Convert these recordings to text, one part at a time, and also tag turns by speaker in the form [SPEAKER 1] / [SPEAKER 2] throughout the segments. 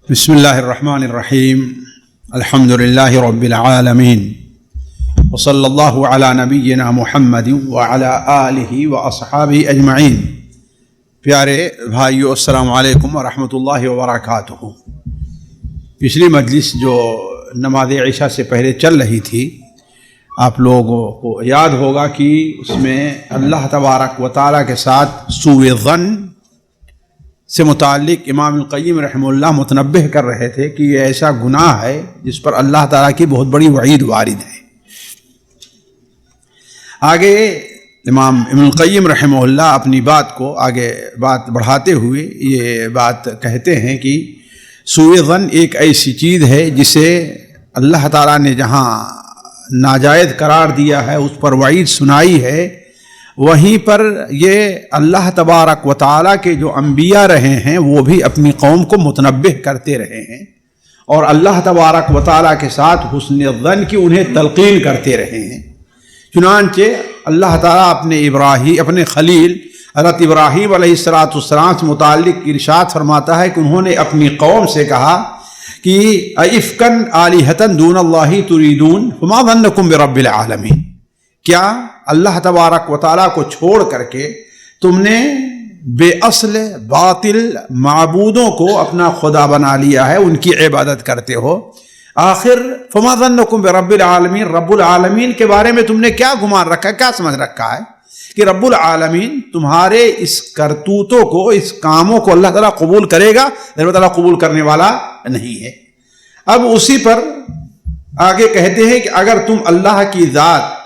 [SPEAKER 1] بسم اللہ الرحمن الرحیم الحمد للہ رب العالمین وصلی اللہ علی نبینا محمد وعلی آلہ واصحابہ اجمعین۔ پیارے بھائیو، السلام علیکم ورحمۃ اللہ وبرکاتہ۔ پچھلی مجلس جو نماز عشاء سے پہلے چل رہی تھی، آپ لوگوں کو یاد ہوگا کہ اس میں اللہ تبارک و تعالیٰ کے ساتھ سوء ظن سے متعلق امام القیم رحمہ اللہ متنبہ کر رہے تھے کہ یہ ایسا گناہ ہے جس پر اللہ تعالیٰ کی بہت بڑی وعید وارد ہے۔ آگے امام ابن القیم رحمہ اللہ اپنی بات کو آگے بڑھاتے ہوئے یہ بات کہتے ہیں کہ سوء ظن ایک ایسی چیز ہے جسے اللہ تعالیٰ نے جہاں ناجائز قرار دیا ہے، اس پر وعید سنائی ہے، وہیں پر یہ اللہ تبارک و تعالیٰ کے جو انبیاء رہے ہیں وہ بھی اپنی قوم کو متنبہ کرتے رہے ہیں، اور اللہ تبارک و تعالیٰ کے ساتھ حسن ظن کی انہیں تلقین کرتے رہے ہیں۔ چنانچہ اللہ تعالیٰ اپنے خلیل حضرت ابراہیم علیہ السلام سے متعلق ارشاد فرماتا ہے کہ انہوں نے اپنی قوم سے کہا کہ ائفکن آلہۃ دون اللہ تریدون فما ظنکم برب العالمین، کیا اللہ تبارک و تعالیٰ کو چھوڑ کر کے تم نے بے اصل باطل معبودوں کو اپنا خدا بنا لیا ہے، ان کی عبادت کرتے ہو؟ آخر فما ظنکم برب العالمین، رب العالمین کے بارے میں تم نے کیا گمان رکھا ہے، کیا سمجھ رکھا ہے کہ رب العالمین تمہارے اس کرتوتوں کو، اس کاموں کو اللہ تعالیٰ قبول کرے گا؟ اللہ تعالیٰ قبول کرنے والا نہیں ہے۔ اب اسی پر آگے کہتے ہیں کہ اگر تم اللہ کی ذات،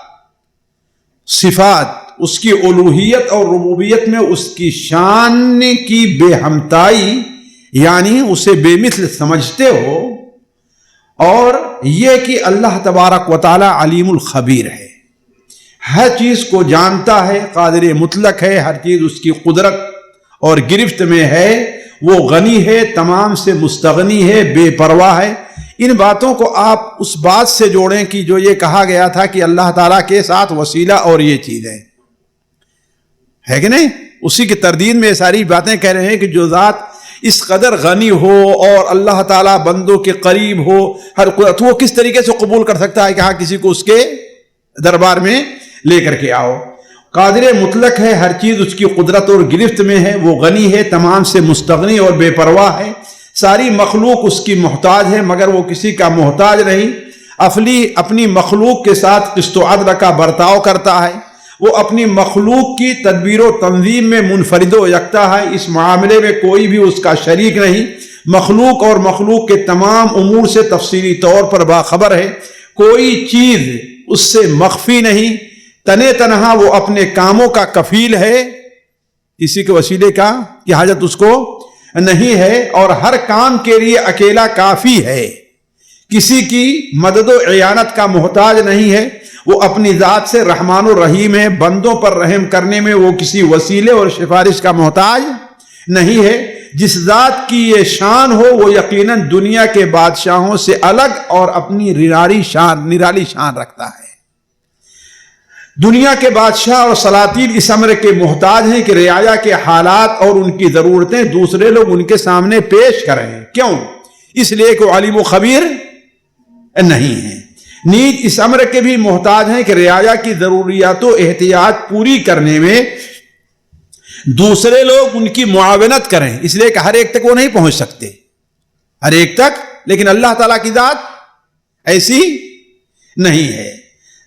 [SPEAKER 1] صفات، اس کی الوہیت اور ربوبیت میں اس کی شان کی بے ہمتائی یعنی اسے بے مثل سمجھتے ہو، اور یہ کہ اللہ تبارک و تعالی علیم الخبیر ہے، ہر چیز کو جانتا ہے، قادر مطلق ہے، ہر چیز اس کی قدرت اور گرفت میں ہے، وہ غنی ہے، تمام سے مستغنی ہے، بے پرواہ ہے، ان باتوں کو آپ اس بات سے جوڑیں کہ جو یہ کہا گیا تھا کہ اللہ تعالیٰ کے ساتھ وسیلہ اور یہ چیزیں ہے کہ نہیں، اسی کی تردید میں یہ ساری باتیں کہہ رہے ہیں کہ جو ذات اس قدر غنی ہو اور اللہ تعالیٰ بندوں کے قریب ہو، ہر قدرت، وہ کس طریقے سے قبول کر سکتا ہے کہ ہاں کسی کو اس کے دربار میں لے کر کے آؤ؟ قادر مطلق ہے، ہر چیز اس کی قدرت اور گرفت میں ہے، وہ غنی ہے، تمام سے مستغنی اور بے پرواہ ہے، ساری مخلوق اس کی محتاج ہے مگر وہ کسی کا محتاج نہیں، اپنی مخلوق کے ساتھ قسط و عدل کا برتاؤ کرتا ہے، وہ اپنی مخلوق کی تدبیر و تنظیم میں منفرد و یکتا ہے، اس معاملے میں کوئی بھی اس کا شریک نہیں، مخلوق اور مخلوق کے تمام امور سے تفصیلی طور پر باخبر ہے، کوئی چیز اس سے مخفی نہیں، تنے تنہا وہ اپنے کاموں کا کفیل ہے، کسی کے وسیلے کا کی حاجت اس کو نہیں ہے، اور ہر کام کے لیے اکیلا کافی ہے، کسی کی مدد و اعانت کا محتاج نہیں ہے، وہ اپنی ذات سے رحمان و رحیم ہے، بندوں پر رحم کرنے میں وہ کسی وسیلے اور سفارش کا محتاج نہیں ہے۔ جس ذات کی یہ شان ہو وہ یقیناً دنیا کے بادشاہوں سے الگ اور اپنی نرالی شان رکھتا ہے۔ دنیا کے بادشاہ اور سلاطین اس امر کے محتاج ہیں کہ رعایا کے حالات اور ان کی ضرورتیں دوسرے لوگ ان کے سامنے پیش کریں، کیوں؟ اس لیے کہ علیم و خبیر نہیں ہیں۔ نیز اس امر کے بھی محتاج ہیں کہ رعایا کی ضروریات و احتیاط پوری کرنے میں دوسرے لوگ ان کی معاونت کریں، اس لیے کہ ہر ایک تک وہ نہیں پہنچ سکتے، ہر ایک تک، لیکن اللہ تعالیٰ کی ذات ایسی نہیں ہے۔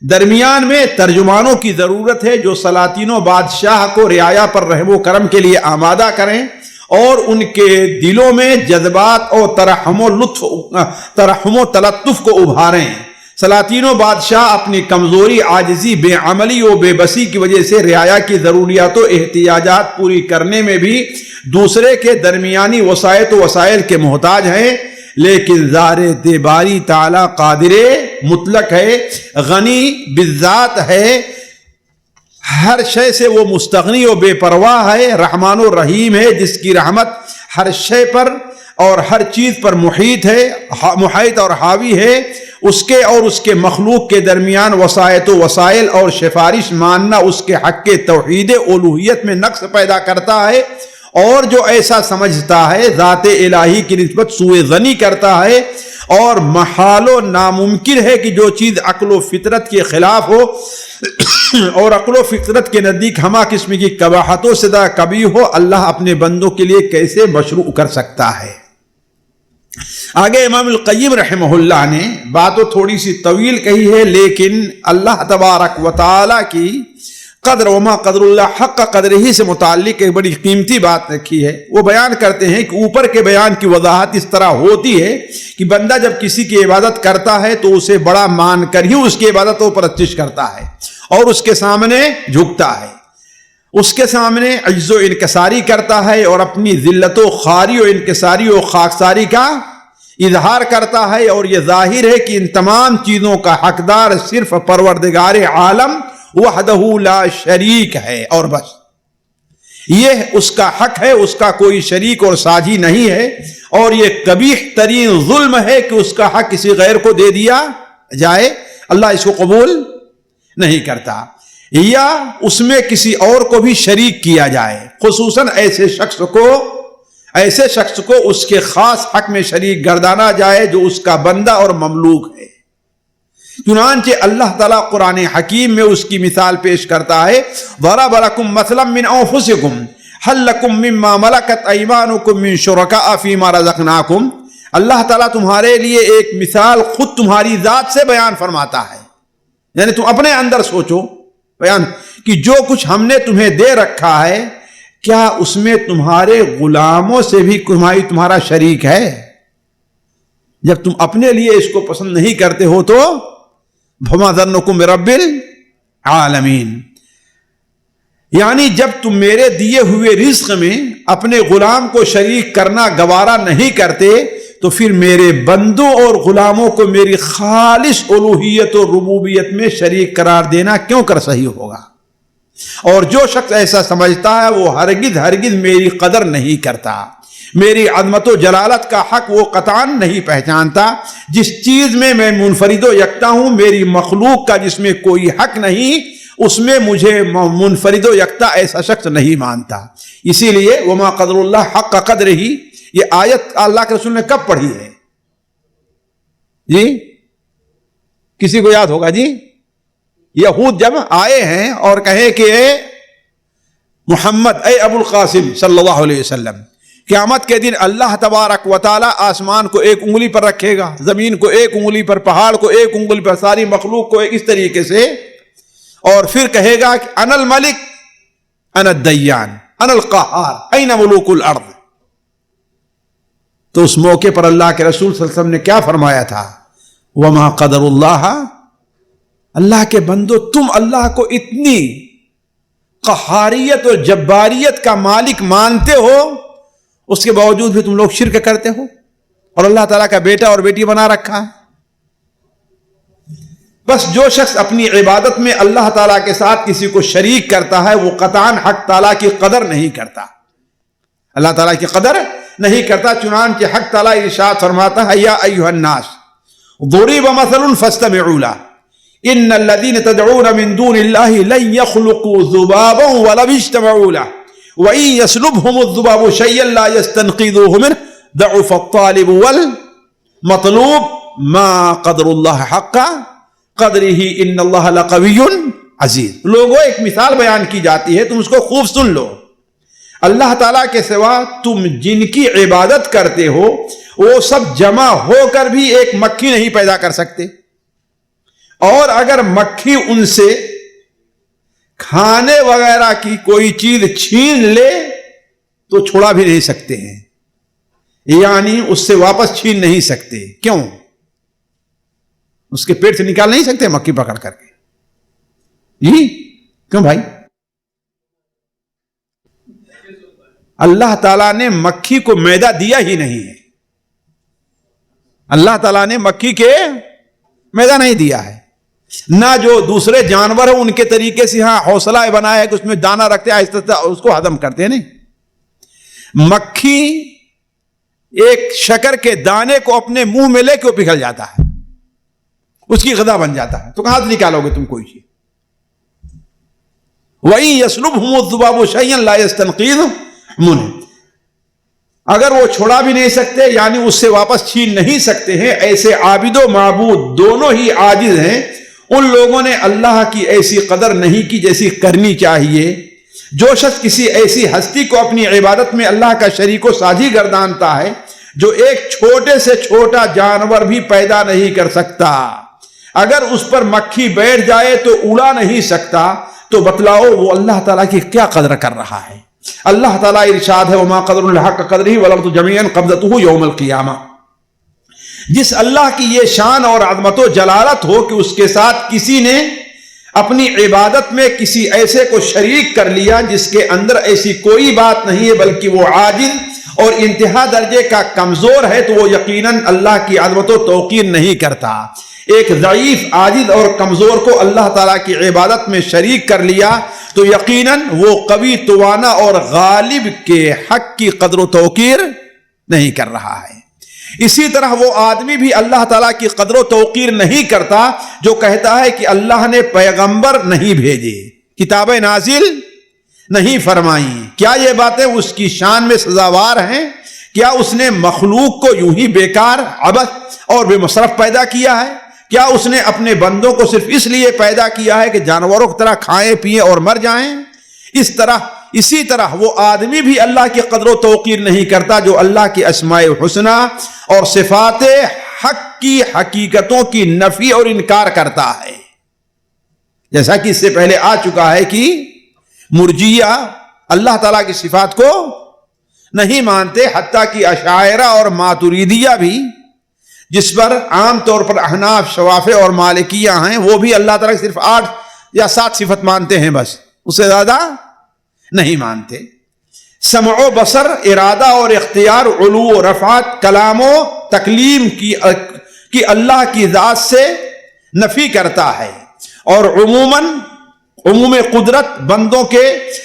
[SPEAKER 1] درمیان میں ترجمانوں کی ضرورت ہے جو سلاطین و بادشاہ کو رعایا پر رحم و کرم کے لیے آمادہ کریں اور ان کے دلوں میں جذبات اور ترحم و تلطف کو ابھاریں۔ سلاطین و بادشاہ اپنی کمزوری، عاجزی، بے عملی و بے بسی کی وجہ سے رعایا کی ضروریات و احتیاجات پوری کرنے میں بھی دوسرے کے درمیانی وسائط و وسائل کے محتاج ہیں، لیکن ذات باری تعالی قادر مطلق ہے، غنی بالذات ہے، ہر شے سے وہ مستغنی و بے پرواہ ہے، رحمان و رحیم ہے، جس کی رحمت ہر شے پر اور ہر چیز پر محیط اور حاوی ہے۔ اس کے اور اس کے مخلوق کے درمیان وسائط و وسائل اور سفارش ماننا اس کے حق کے توحید الوہیت میں نقص پیدا کرتا ہے اور جو ایسا سمجھتا ہے ذات الہی کی نسبت سوء ظنی کرتا ہے، اور محال و ناممکن ہے کہ جو چیز عقل و فطرت کے خلاف ہو اور عقل و فطرت کے نزدیک ہمہ قسم کی قباحتوں سے زیادہ کبھی ہو، اللہ اپنے بندوں کے لیے کیسے مشروع کر سکتا ہے؟ آگے امام القیم رحمہ اللہ نے بات تو تھوڑی سی طویل کہی ہے، لیکن اللہ تبارک و تعالی کی قدر وما قدر اللہ حق قدر ہی سے متعلق ایک بڑی قیمتی بات رکھی ہے۔ وہ بیان کرتے ہیں کہ اوپر کے بیان کی وضاحت اس طرح ہوتی ہے کہ بندہ جب کسی کی عبادت کرتا ہے تو اسے بڑا مان کر ہی اس کی عبادتوں پر پرستش کرتا ہے اور اس کے سامنے جھکتا ہے، اس کے سامنے عجز و انکساری کرتا ہے اور اپنی ذلت و خواری و انکساری و خاکساری کا اظہار کرتا ہے، اور یہ ظاہر ہے کہ ان تمام چیزوں کا حقدار صرف پروردگار عالم وحدہ لا شریک ہے، اور بس یہ اس کا حق ہے، اس کا کوئی شریک اور ساجی نہیں ہے، اور یہ قبیح ترین ظلم ہے کہ اس کا حق کسی غیر کو دے دیا جائے، اللہ اس کو قبول نہیں کرتا، یا اس میں کسی اور کو بھی شریک کیا جائے، خصوصاً ایسے شخص کو اس کے خاص حق میں شریک گردانا جائے جو اس کا بندہ اور مملوک ہے۔ چنانچہ اللہ تعالیٰ قرآن حکیم میں اس کی مثال پیش کرتا ہے، ضرب لکم مثلا من انفسکم هل لکم مما ملکت ایمانکم من شرکاء فیما رزقناکم۔ اللہ تعالیٰ تمہارے لیے ایک مثال خود تمہاری ذات سے بیان فرماتا ہے، یعنی تم اپنے اندر سوچو بیان کہ جو کچھ ہم نے تمہیں دے رکھا ہے کیا اس میں تمہارے غلاموں سے بھی تمہارا شریک ہے؟ جب تم اپنے لیے اس کو پسند نہیں کرتے ہو تو فما ظنکم برب العالمین، یعنی جب تم میرے دیے ہوئے رزق میں اپنے غلام کو شریک کرنا گوارا نہیں کرتے تو پھر میرے بندوں اور غلاموں کو میری خالص الوہیت اور ربوبیت میں شریک قرار دینا کیوں کر صحیح ہوگا؟ اور جو شخص ایسا سمجھتا ہے وہ ہرگز میری قدر نہیں کرتا، میری عظمت و جلالت کا حق وہ قطعاً نہیں پہچانتا۔ جس چیز میں میں منفرد و یکتا ہوں، میری مخلوق کا جس میں کوئی حق نہیں، اس میں مجھے منفرد و یکتا ایسا شخص نہیں مانتا۔ اسی لیے وما قدر اللہ حق قدر ہی، یہ آیت اللہ کے رسول نے کب پڑھی ہے جی؟ کسی کو یاد ہوگا جی؟ یہود جب آئے ہیں اور کہے کہ اے محمد، اے ابو القاسم صلی اللہ علیہ وسلم، قیامت کے دن اللہ تبارک و تعالی آسمان کو ایک انگلی پر رکھے گا، زمین کو ایک انگلی پر، پہاڑ کو ایک انگلی پر، ساری مخلوق کو اس طریقے سے، اور پھر کہے گا کہ انا الملک انا الدیان انا القہار این ملوک الارض۔ تو اس موقع پر اللہ کے رسول صلی اللہ علیہ وسلم نے کیا فرمایا تھا؟ وما قدر اللہ، اللہ کے بندو تم اللہ کو اتنی قہاریت اور جباریت کا مالک مانتے ہو، اس کے باوجود بھی تم لوگ شرک کرتے ہو اور اللہ تعالیٰ کا بیٹا اور بیٹی بنا رکھا ہے۔ بس جو شخص اپنی عبادت میں اللہ تعالیٰ کے ساتھ کسی کو شریک کرتا ہے وہ قطعاً حق تعالیٰ کی قدر نہیں کرتا، اللہ تعالیٰ کی قدر نہیں کرتا۔ چنانچہ حق تعالیٰ ارشاد فرماتا ہے، یا ایھا الناس ضرب مثل فاستمعوا له ان الذين تدعون من دون الله لن يخلقوا ذبابا ولو اجتمعوا له وان يسلبهم الذباب شيئا لا يستنقذوه منه ضعف الطالب والمطلوب ما قدر الله حق قدره ان الله لقوي عزیز۔ لوگوں ایک مثال بیان کی جاتی ہے، تم اس کو خوب سن لو۔ اللہ تعالیٰ کے سوا تم جن کی عبادت کرتے ہو وہ سب جمع ہو کر بھی ایک مکھی نہیں پیدا کر سکتے، اور اگر مکھی ان سے کھانے وغیرہ کی کوئی چیز چھین لے تو چھوڑا بھی نہیں سکتے ہیں، یعنی اس سے واپس چھین نہیں سکتے۔ کیوں؟ اس کے پیٹ سے نکال نہیں سکتے مکھی پکڑ کر کے جی؟ کیوں بھائی؟ اللہ تعالیٰ نے مکھی کو میدہ دیا ہی نہیں ہے، اللہ تعالیٰ نے مکھی کے میدہ نہیں دیا ہے، نہ جو دوسرے جانور ہیں ان کے طریقے سے ہاں حوصلہ بنایا ہے کہ اس میں دانہ رکھتے ہیں، آہستہ اس کو ہضم کرتے ہیں، نہیں۔ مکھی ایک شکر کے دانے کو اپنے منہ میں لے کے پگھل جاتا ہے، اس کی غذا بن جاتا ہے، تو کہاں سے نکالو گے تم کوئی چیز؟ وَإِن يَسْلُبْهُمُ الذُّبَابُ شَيْئًا لَا يَسْتَنقِذُهُ مِنْهُ، اگر وہ چھوڑا بھی نہیں سکتے یعنی اس سے واپس چھین نہیں سکتے ہیں، ایسے عابد و معبود دونوں ہی عاجز ہیں، ان لوگوں نے اللہ کی ایسی قدر نہیں کی جیسی کرنی چاہیے۔ جو شخص کسی ایسی ہستی کو اپنی عبادت میں اللہ کا شریک و ساجی گردانتا ہے جو ایک چھوٹے سے چھوٹا جانور بھی پیدا نہیں کر سکتا، اگر اس پر مکھی بیٹھ جائے تو اڑا نہیں سکتا، تو بتلاؤ وہ اللہ تعالیٰ کی کیا قدر کر رہا ہے۔ اللہ تعالیٰ ارشاد ہے وما قدر الحق قدرہ والارض جميعا قبضته یوم القیامہ۔ جس اللہ کی یہ شان اور عظمت و جلالت ہو کہ اس کے ساتھ کسی نے اپنی عبادت میں کسی ایسے کو شریک کر لیا جس کے اندر ایسی کوئی بات نہیں ہے بلکہ وہ عاجز اور انتہا درجے کا کمزور ہے، تو وہ یقیناً اللہ کی عظمت و توقیر نہیں کرتا۔ ایک ضعیف عاجز اور کمزور کو اللہ تعالیٰ کی عبادت میں شریک کر لیا تو یقیناً وہ قوی توانا اور غالب کے حق کی قدر و توقیر نہیں کر رہا ہے۔ اسی طرح وہ آدمی بھی اللہ تعالیٰ کی قدر و توقیر نہیں کرتا جو کہتا ہے کہ اللہ نے پیغمبر نہیں بھیجے، کتابیں نازل نہیں فرمائیں۔ کیا یہ باتیں اس کی شان میں سزاوار ہیں؟ کیا اس نے مخلوق کو یوں ہی بیکار، عبث اور بے مصرف پیدا کیا ہے؟ کیا اس نے اپنے بندوں کو صرف اس لیے پیدا کیا ہے کہ جانوروں کی طرح کھائیں پیئیں اور مر جائیں؟ اسی طرح وہ آدمی بھی اللہ کی قدر و توقیر نہیں کرتا جو اللہ کی اسماء الحسنی اور صفات حق کی حقیقتوں کی نفی اور انکار کرتا ہے۔ جیسا کہ اس سے پہلے آ چکا ہے کہ مرجیہ اللہ تعالیٰ کی صفات کو نہیں مانتے، حتیٰ کہ اشاعرہ اور ماتریدیہ بھی، جس پر عام طور پر احناف، شوافع اور مالکیہ ہیں، وہ بھی اللہ تعالیٰ کی صرف 8 یا 7 صفت مانتے ہیں، بس اس سے زیادہ نہیں مانتے۔ سمع و بصر، ارادہ اور اختیار، علو و رفعت، کلام و تکلیم کی اللہ کی ذات سے نفی کرتا ہے، اور عموم قدرت بندوں کے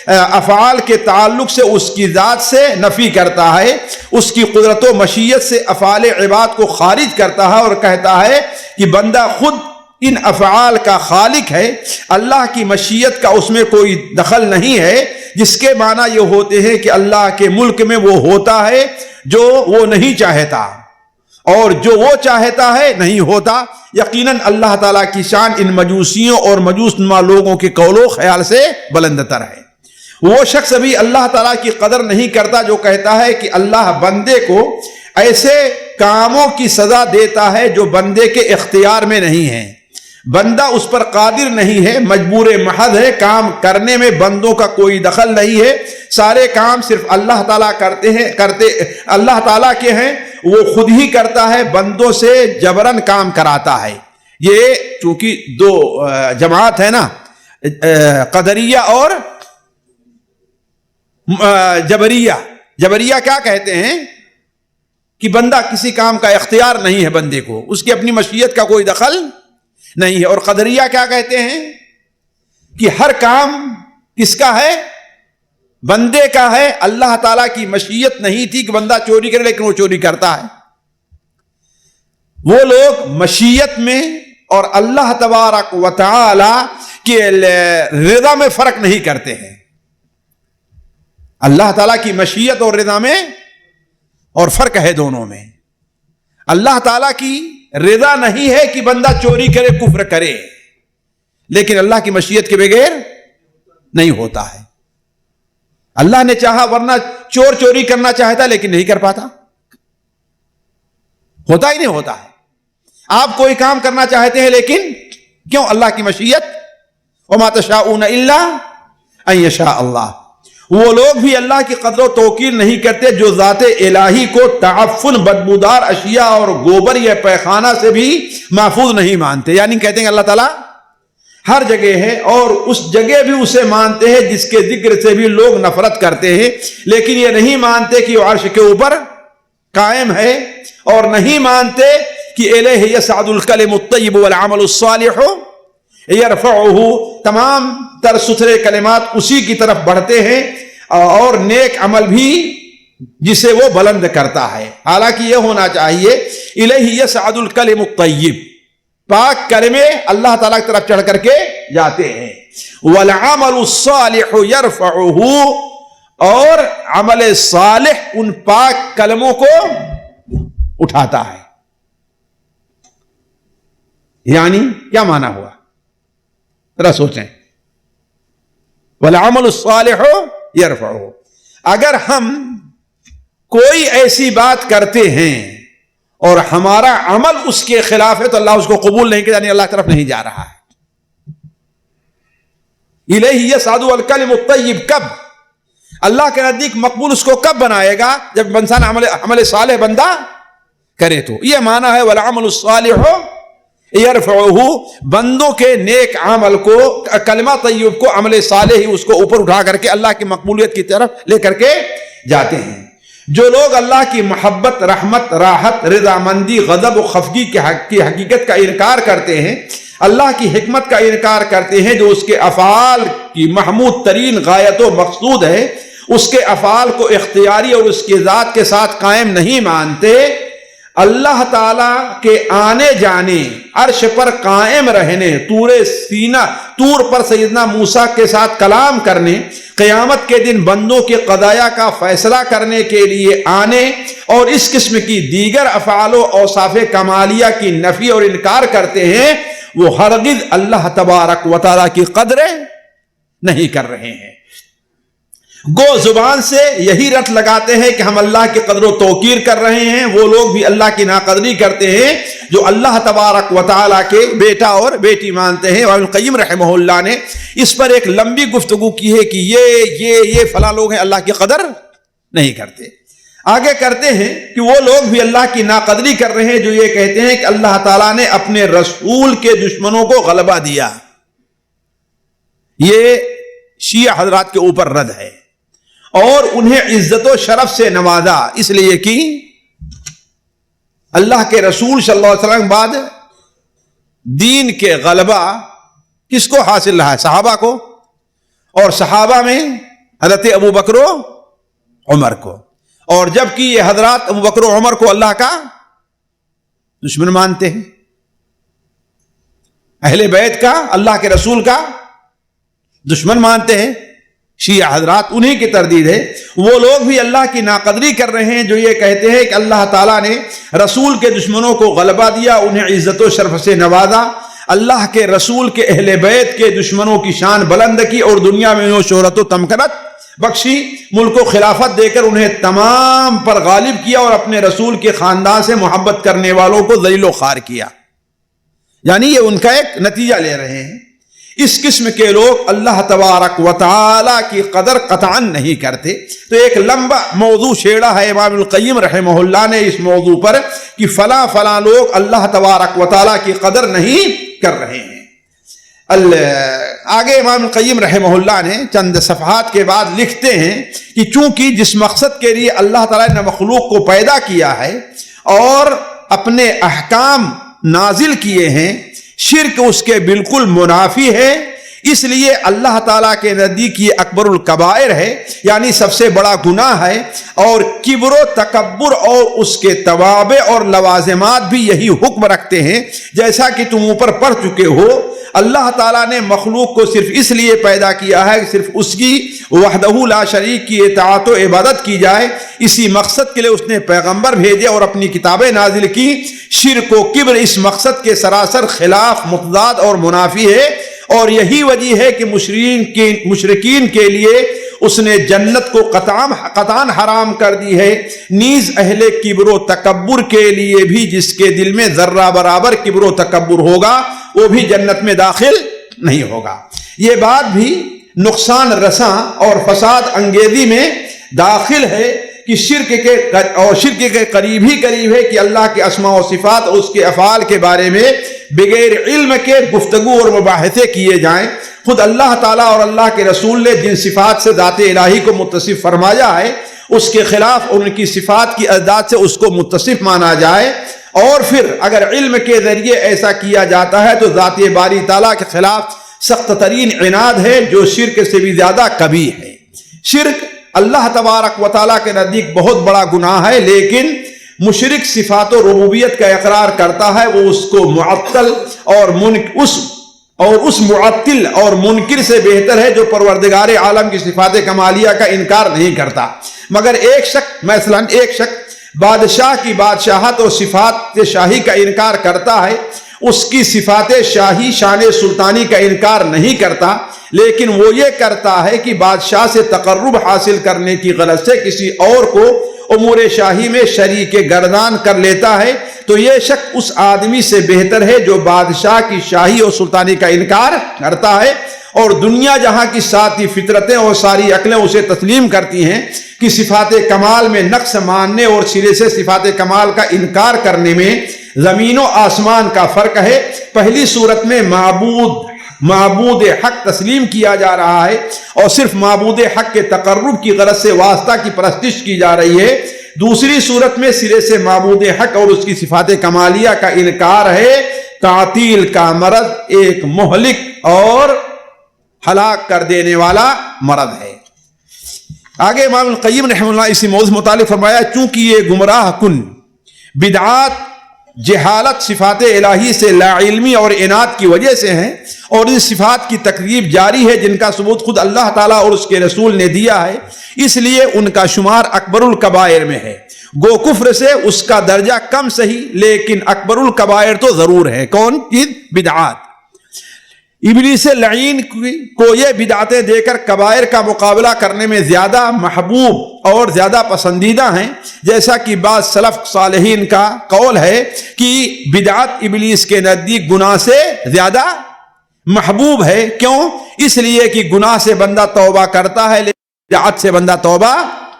[SPEAKER 1] افعال کے تعلق سے اس کی ذات سے نفی کرتا ہے، اس کی قدرت و مشیت سے افعال عباد کو خارج کرتا ہے اور کہتا ہے کہ بندہ خود ان افعال کا خالق ہے، اللہ کی مشیت کا اس میں کوئی دخل نہیں ہے، جس کے معنی یہ ہوتے ہیں کہ اللہ کے ملک میں وہ ہوتا ہے جو وہ نہیں چاہتا اور جو وہ چاہتا ہے نہیں ہوتا۔ یقیناً اللہ تعالیٰ کی شان ان مجوسیوں اور مجوس نما لوگوں کے قول و خیال سے بلند تر ہے۔ وہ شخص ابھی اللہ تعالیٰ کی قدر نہیں کرتا جو کہتا ہے کہ اللہ بندے کو ایسے کاموں کی سزا دیتا ہے جو بندے کے اختیار میں نہیں ہیں، بندہ اس پر قادر نہیں ہے، مجبور محض ہے، کام کرنے میں بندوں کا کوئی دخل نہیں ہے، سارے کام صرف اللہ تعالیٰ اللہ تعالیٰ کے ہیں، وہ خود ہی کرتا ہے، بندوں سے جبرن کام کراتا ہے۔ یہ چونکہ 2 جماعت ہے نا، قدریہ اور جبریہ کیا کہتے ہیں کہ بندہ کسی کام کا اختیار نہیں ہے، بندے کو اس کی اپنی مشیت کا کوئی دخل نہیں ہے، اور قدریہ کیا کہتے ہیں کہ ہر کام کس کا ہے؟ بندے کا ہے، اللہ تعالیٰ کی مشیت نہیں تھی کہ بندہ چوری کرے لیکن وہ چوری کرتا ہے۔ وہ لوگ مشیت میں اور اللہ تبارک و تعالی کے رضا میں فرق نہیں کرتے ہیں۔ اللہ تعالیٰ کی مشیت اور رضا میں اور فرق ہے دونوں میں۔ اللہ تعالیٰ کی رضا نہیں ہے کہ بندہ چوری کرے، کفر کرے، لیکن اللہ کی مشیت کے بغیر نہیں ہوتا ہے۔ اللہ نے چاہا، ورنہ چور چوری کرنا چاہتا لیکن نہیں کر پاتا، ہوتا ہی نہیں ہوتا ہے۔ آپ کوئی کام کرنا چاہتے ہیں لیکن کیوں؟ اللہ کی مشیت، وما تشاءون الا ان یشاء اللہ۔ وہ لوگ بھی اللہ کی قدر و توقیر نہیں کرتے جو ذات الہی کو تعفن، بدبودار اشیاء اور گوبر یا پیخانہ سے بھی محفوظ نہیں مانتے، یعنی کہتے ہیں اللہ تعالیٰ ہر جگہ ہے اور اس جگہ بھی اسے مانتے ہیں جس کے ذکر سے بھی لوگ نفرت کرتے ہیں، لیکن یہ نہیں مانتے کہ وہ عرش کے اوپر قائم ہے، اور نہیں مانتے کہ الیہ یصعد الکلم الطیب والعمل الصالح یرفعہ، تمام تر ستھرے کلمات اسی کی طرف بڑھتے ہیں اور نیک عمل بھی جسے وہ بلند کرتا ہے۔ حالانکہ یہ ہونا چاہیے الیہ یصعد الکلم الطیب، پاک کلمے اللہ تعالیٰ کی طرف چڑھ کر کے جاتے ہیں، والعمل الصالح یرفعہ، اور عمل صالح ان پاک کلموں کو اٹھاتا ہے. یعنی کیا معنی ہوا؟ ذرا سوچیں. والعمل الصالح یرفعہ. اگر ہم کوئی ایسی بات کرتے ہیں اور ہمارا عمل اس کے خلاف ہے تو اللہ اس کو قبول نہیں کرتا، یعنی اللہ کی طرف نہیں جا رہا ہے. الیہ یصعد الکلم الطیب. کب؟ اللہ کے نزدیک مقبول اس کو کب بنائے گا؟ جب انسان عمل صالح بندہ کرے. تو یہ معنی ہے والعمل الصالح یرفعہ. بندوں کے نیک عمل کو، کلمہ طیب کو، عمل صالح ہی اس کو اوپر اٹھا کر کے اللہ کی مقبولیت کی طرف لے کر کے جاتے ہیں. جو لوگ اللہ کی محبت، رحمت، راحت، رضامندی، غضب و خفگی کی حقیقت کا انکار کرتے ہیں، اللہ کی حکمت کا انکار کرتے ہیں، جو اس کے افعال کی محمود ترین غایت و مقصود ہے، اس کے افعال کو اختیاری اور اس کی ذات کے ساتھ قائم نہیں مانتے، اللہ تعالی کے آنے جانے، عرش پر قائم رہنے، طور پر سیدنا موسیٰ کے ساتھ کلام کرنے، قیامت کے دن بندوں کے قضایا کا فیصلہ کرنے کے لیے آنے، اور اس قسم کی دیگر افعال و اوصاف کمالیہ کی نفی اور انکار کرتے ہیں، وہ ہرگز اللہ تبارک و تعالیٰ کی قدر نہیں کر رہے ہیں. گو زبان سے یہی رٹ لگاتے ہیں کہ ہم اللہ کی قدر و توقیر کر رہے ہیں، وہ لوگ بھی اللہ کی ناقدری کرتے ہیں جو اللہ تبارک و تعالیٰ کے بیٹا اور بیٹی مانتے ہیں. ابن القیم رحمہ اللہ نے اس پر ایک لمبی گفتگو کی ہے کہ یہ فلاں لوگ ہیں اللہ کی قدر نہیں کرتے. آگے کرتے ہیں کہ وہ لوگ بھی اللہ کی ناقدری کر رہے ہیں جو یہ کہتے ہیں کہ اللہ تعالیٰ نے اپنے رسول کے دشمنوں کو غلبہ دیا. یہ شیعہ حضرات کے اوپر رد ہے اور انہیں عزت و شرف سے نوازا، اس لیے کہ اللہ کے رسول صلی اللہ علیہ وسلم بعد دین کے غلبہ کس کو حاصل رہا ہے؟ صحابہ کو، اور صحابہ میں حضرت ابو بکر و عمر کو، اور جبکہ یہ حضرات ابو بکر و عمر کو اللہ کا دشمن مانتے ہیں، اہل بیت کا، اللہ کے رسول کا دشمن مانتے ہیں. شیعہ حضرات انہی کی تردید ہے. وہ لوگ بھی اللہ کی ناقدری کر رہے ہیں جو یہ کہتے ہیں کہ اللہ تعالیٰ نے رسول کے دشمنوں کو غلبہ دیا، انہیں عزت و شرف سے نوازا، اللہ کے رسول کے اہل بیت کے دشمنوں کی شان بلند کی اور دنیا میں انہوں شہرت و تمکنت بخشی، ملک و خلافت دے کر انہیں تمام پر غالب کیا اور اپنے رسول کے خاندان سے محبت کرنے والوں کو ذلیل و خوار کیا. یعنی یہ ان کا ایک نتیجہ لے رہے ہیں. اس قسم کے لوگ اللہ تبارک و تعالی کی قدر قطعاً نہیں کرتے. تو ایک لمبا موضوع چھیڑا ہے امام القیم رحمہ اللہ نے اس موضوع پر کہ فلاں لوگ اللہ تبارک و تعالی کی قدر نہیں کر رہے ہیں. آگے امام القیم رحمہ اللہ نے چند صفحات کے بعد لکھتے ہیں کہ چونکہ جس مقصد کے لیے اللہ تعالی نے مخلوق کو پیدا کیا ہے اور اپنے احکام نازل کیے ہیں، شرک اس کے بالکل منافی ہے، اس لیے اللہ تعالیٰ کے نزدیک یہ اکبر الکبائر ہے، یعنی سب سے بڑا گناہ ہے، اور کبر و تکبر اور اس کے توابع اور لوازمات بھی یہی حکم رکھتے ہیں جیسا کہ تم اوپر پڑھ چکے ہو. اللہ تعالیٰ نے مخلوق کو صرف اس لیے پیدا کیا ہے کہ صرف اس کی وحدہ لا شریک کی اطاعت و عبادت کی جائے. اسی مقصد کے لیے اس نے پیغمبر بھیجے اور اپنی کتابیں نازل کی. شرک و کبر اس مقصد کے سراسر خلاف، متضاد اور منافی ہے، اور یہی وجہ ہے کہ مشرکین کے لیے اس نے جنت کو قطعاً حرام کر دی ہے. نیز اہل کبر و تکبر کے لیے بھی جس کے دل میں ذرہ برابر کبر و تکبر ہوگا وہ بھی جنت میں داخل نہیں ہوگا. یہ بات بھی نقصان رساں اور فساد انگیزی میں داخل ہے کہ شرک کے قریب ہے کہ اللہ کے اسماء و صفات اور اس کے افعال کے بارے میں بغیر علم کے گفتگو اور مباحثے کیے جائیں. خود اللہ تعالیٰ اور اللہ کے رسول نے جن صفات سے ذات الہی کو متصف فرمایا ہے اس کے خلاف ان کی صفات کی ازداد سے اس کو متصف مانا جائے، اور پھر اگر علم کے ذریعے ایسا کیا جاتا ہے تو ذات باری تعالیٰ کے خلاف سخت ترین عناد ہے جو شرک سے بھی زیادہ کبھی ہے. شرک اللہ تبارک و تعالیٰ کے نزدیک بہت بڑا گناہ ہے، لیکن مشرک صفات و ربوبیت کا اقرار کرتا ہے، وہ اس کو معطل اور اس اور اس معطل اور منکر سے بہتر ہے جو پروردگار عالم کی صفات کمالیہ کا انکار نہیں کرتا. مگر ایک شخص مثلا بادشاہ کی بادشاہت اور صفات شاہی کا انکار کرتا ہے، اس کی صفات شاہی شان سلطانی کا انکار نہیں کرتا، لیکن وہ یہ کرتا ہے کہ بادشاہ سے تقرب حاصل کرنے کی غرض سے کسی اور کو امور شاہی میں شریک گردان کر لیتا ہے، تو یہ شخص اس آدمی سے بہتر ہے جو بادشاہ کی شاہی اور سلطانی کا انکار کرتا ہے، اور دنیا جہاں کی ساری فطرتیں اور ساری عقلیں اسے تسلیم کرتی ہیں کہ صفات کمال میں نقص ماننے اور سرے سے صفات کمال کا انکار کرنے میں زمین و آسمان کا فرق ہے. پہلی صورت میں معبود حق تسلیم کیا جا رہا ہے اور صرف معبود حق کے تقرب کی غرض سے واسطہ کی پرستش کی جا رہی ہے. دوسری صورت میں سرے سے معبود حق اور اس کی صفات کمالیہ کا انکار ہے. تعطیل کا مرض ایک مہلک اور ہلاک کر دینے والا مرض ہے. آگے امام القیم رحمہ اللہ اسی موضوع متعلق فرمایا، چونکہ یہ گمراہ کن بدعات جہالت صفات الہی سے لا علمی اور عناد کی وجہ سے ہیں، اور ان صفات کی تکذیب جاری ہے جن کا ثبوت خود اللہ تعالیٰ اور اس کے رسول نے دیا ہے، اس لیے ان کا شمار اکبر الکبائر میں ہے. گو کفر سے اس کا درجہ کم صحیح، لیکن اکبر الکبائر تو ضرور ہے. کون چیز؟ بدعات. ابلیس لعین کو یہ بدعتیں دے کر کبائر کا مقابلہ کرنے میں زیادہ محبوب اور زیادہ پسندیدہ ہیں، جیسا کہ بعض سلف صالحین کا قول ہے کہ بدعت ابلیس کے نزدیک گناہ سے زیادہ محبوب ہے. کیوں؟ اس لیے کہ گناہ سے بندہ توبہ کرتا ہے لیکن بدعت سے بندہ توبہ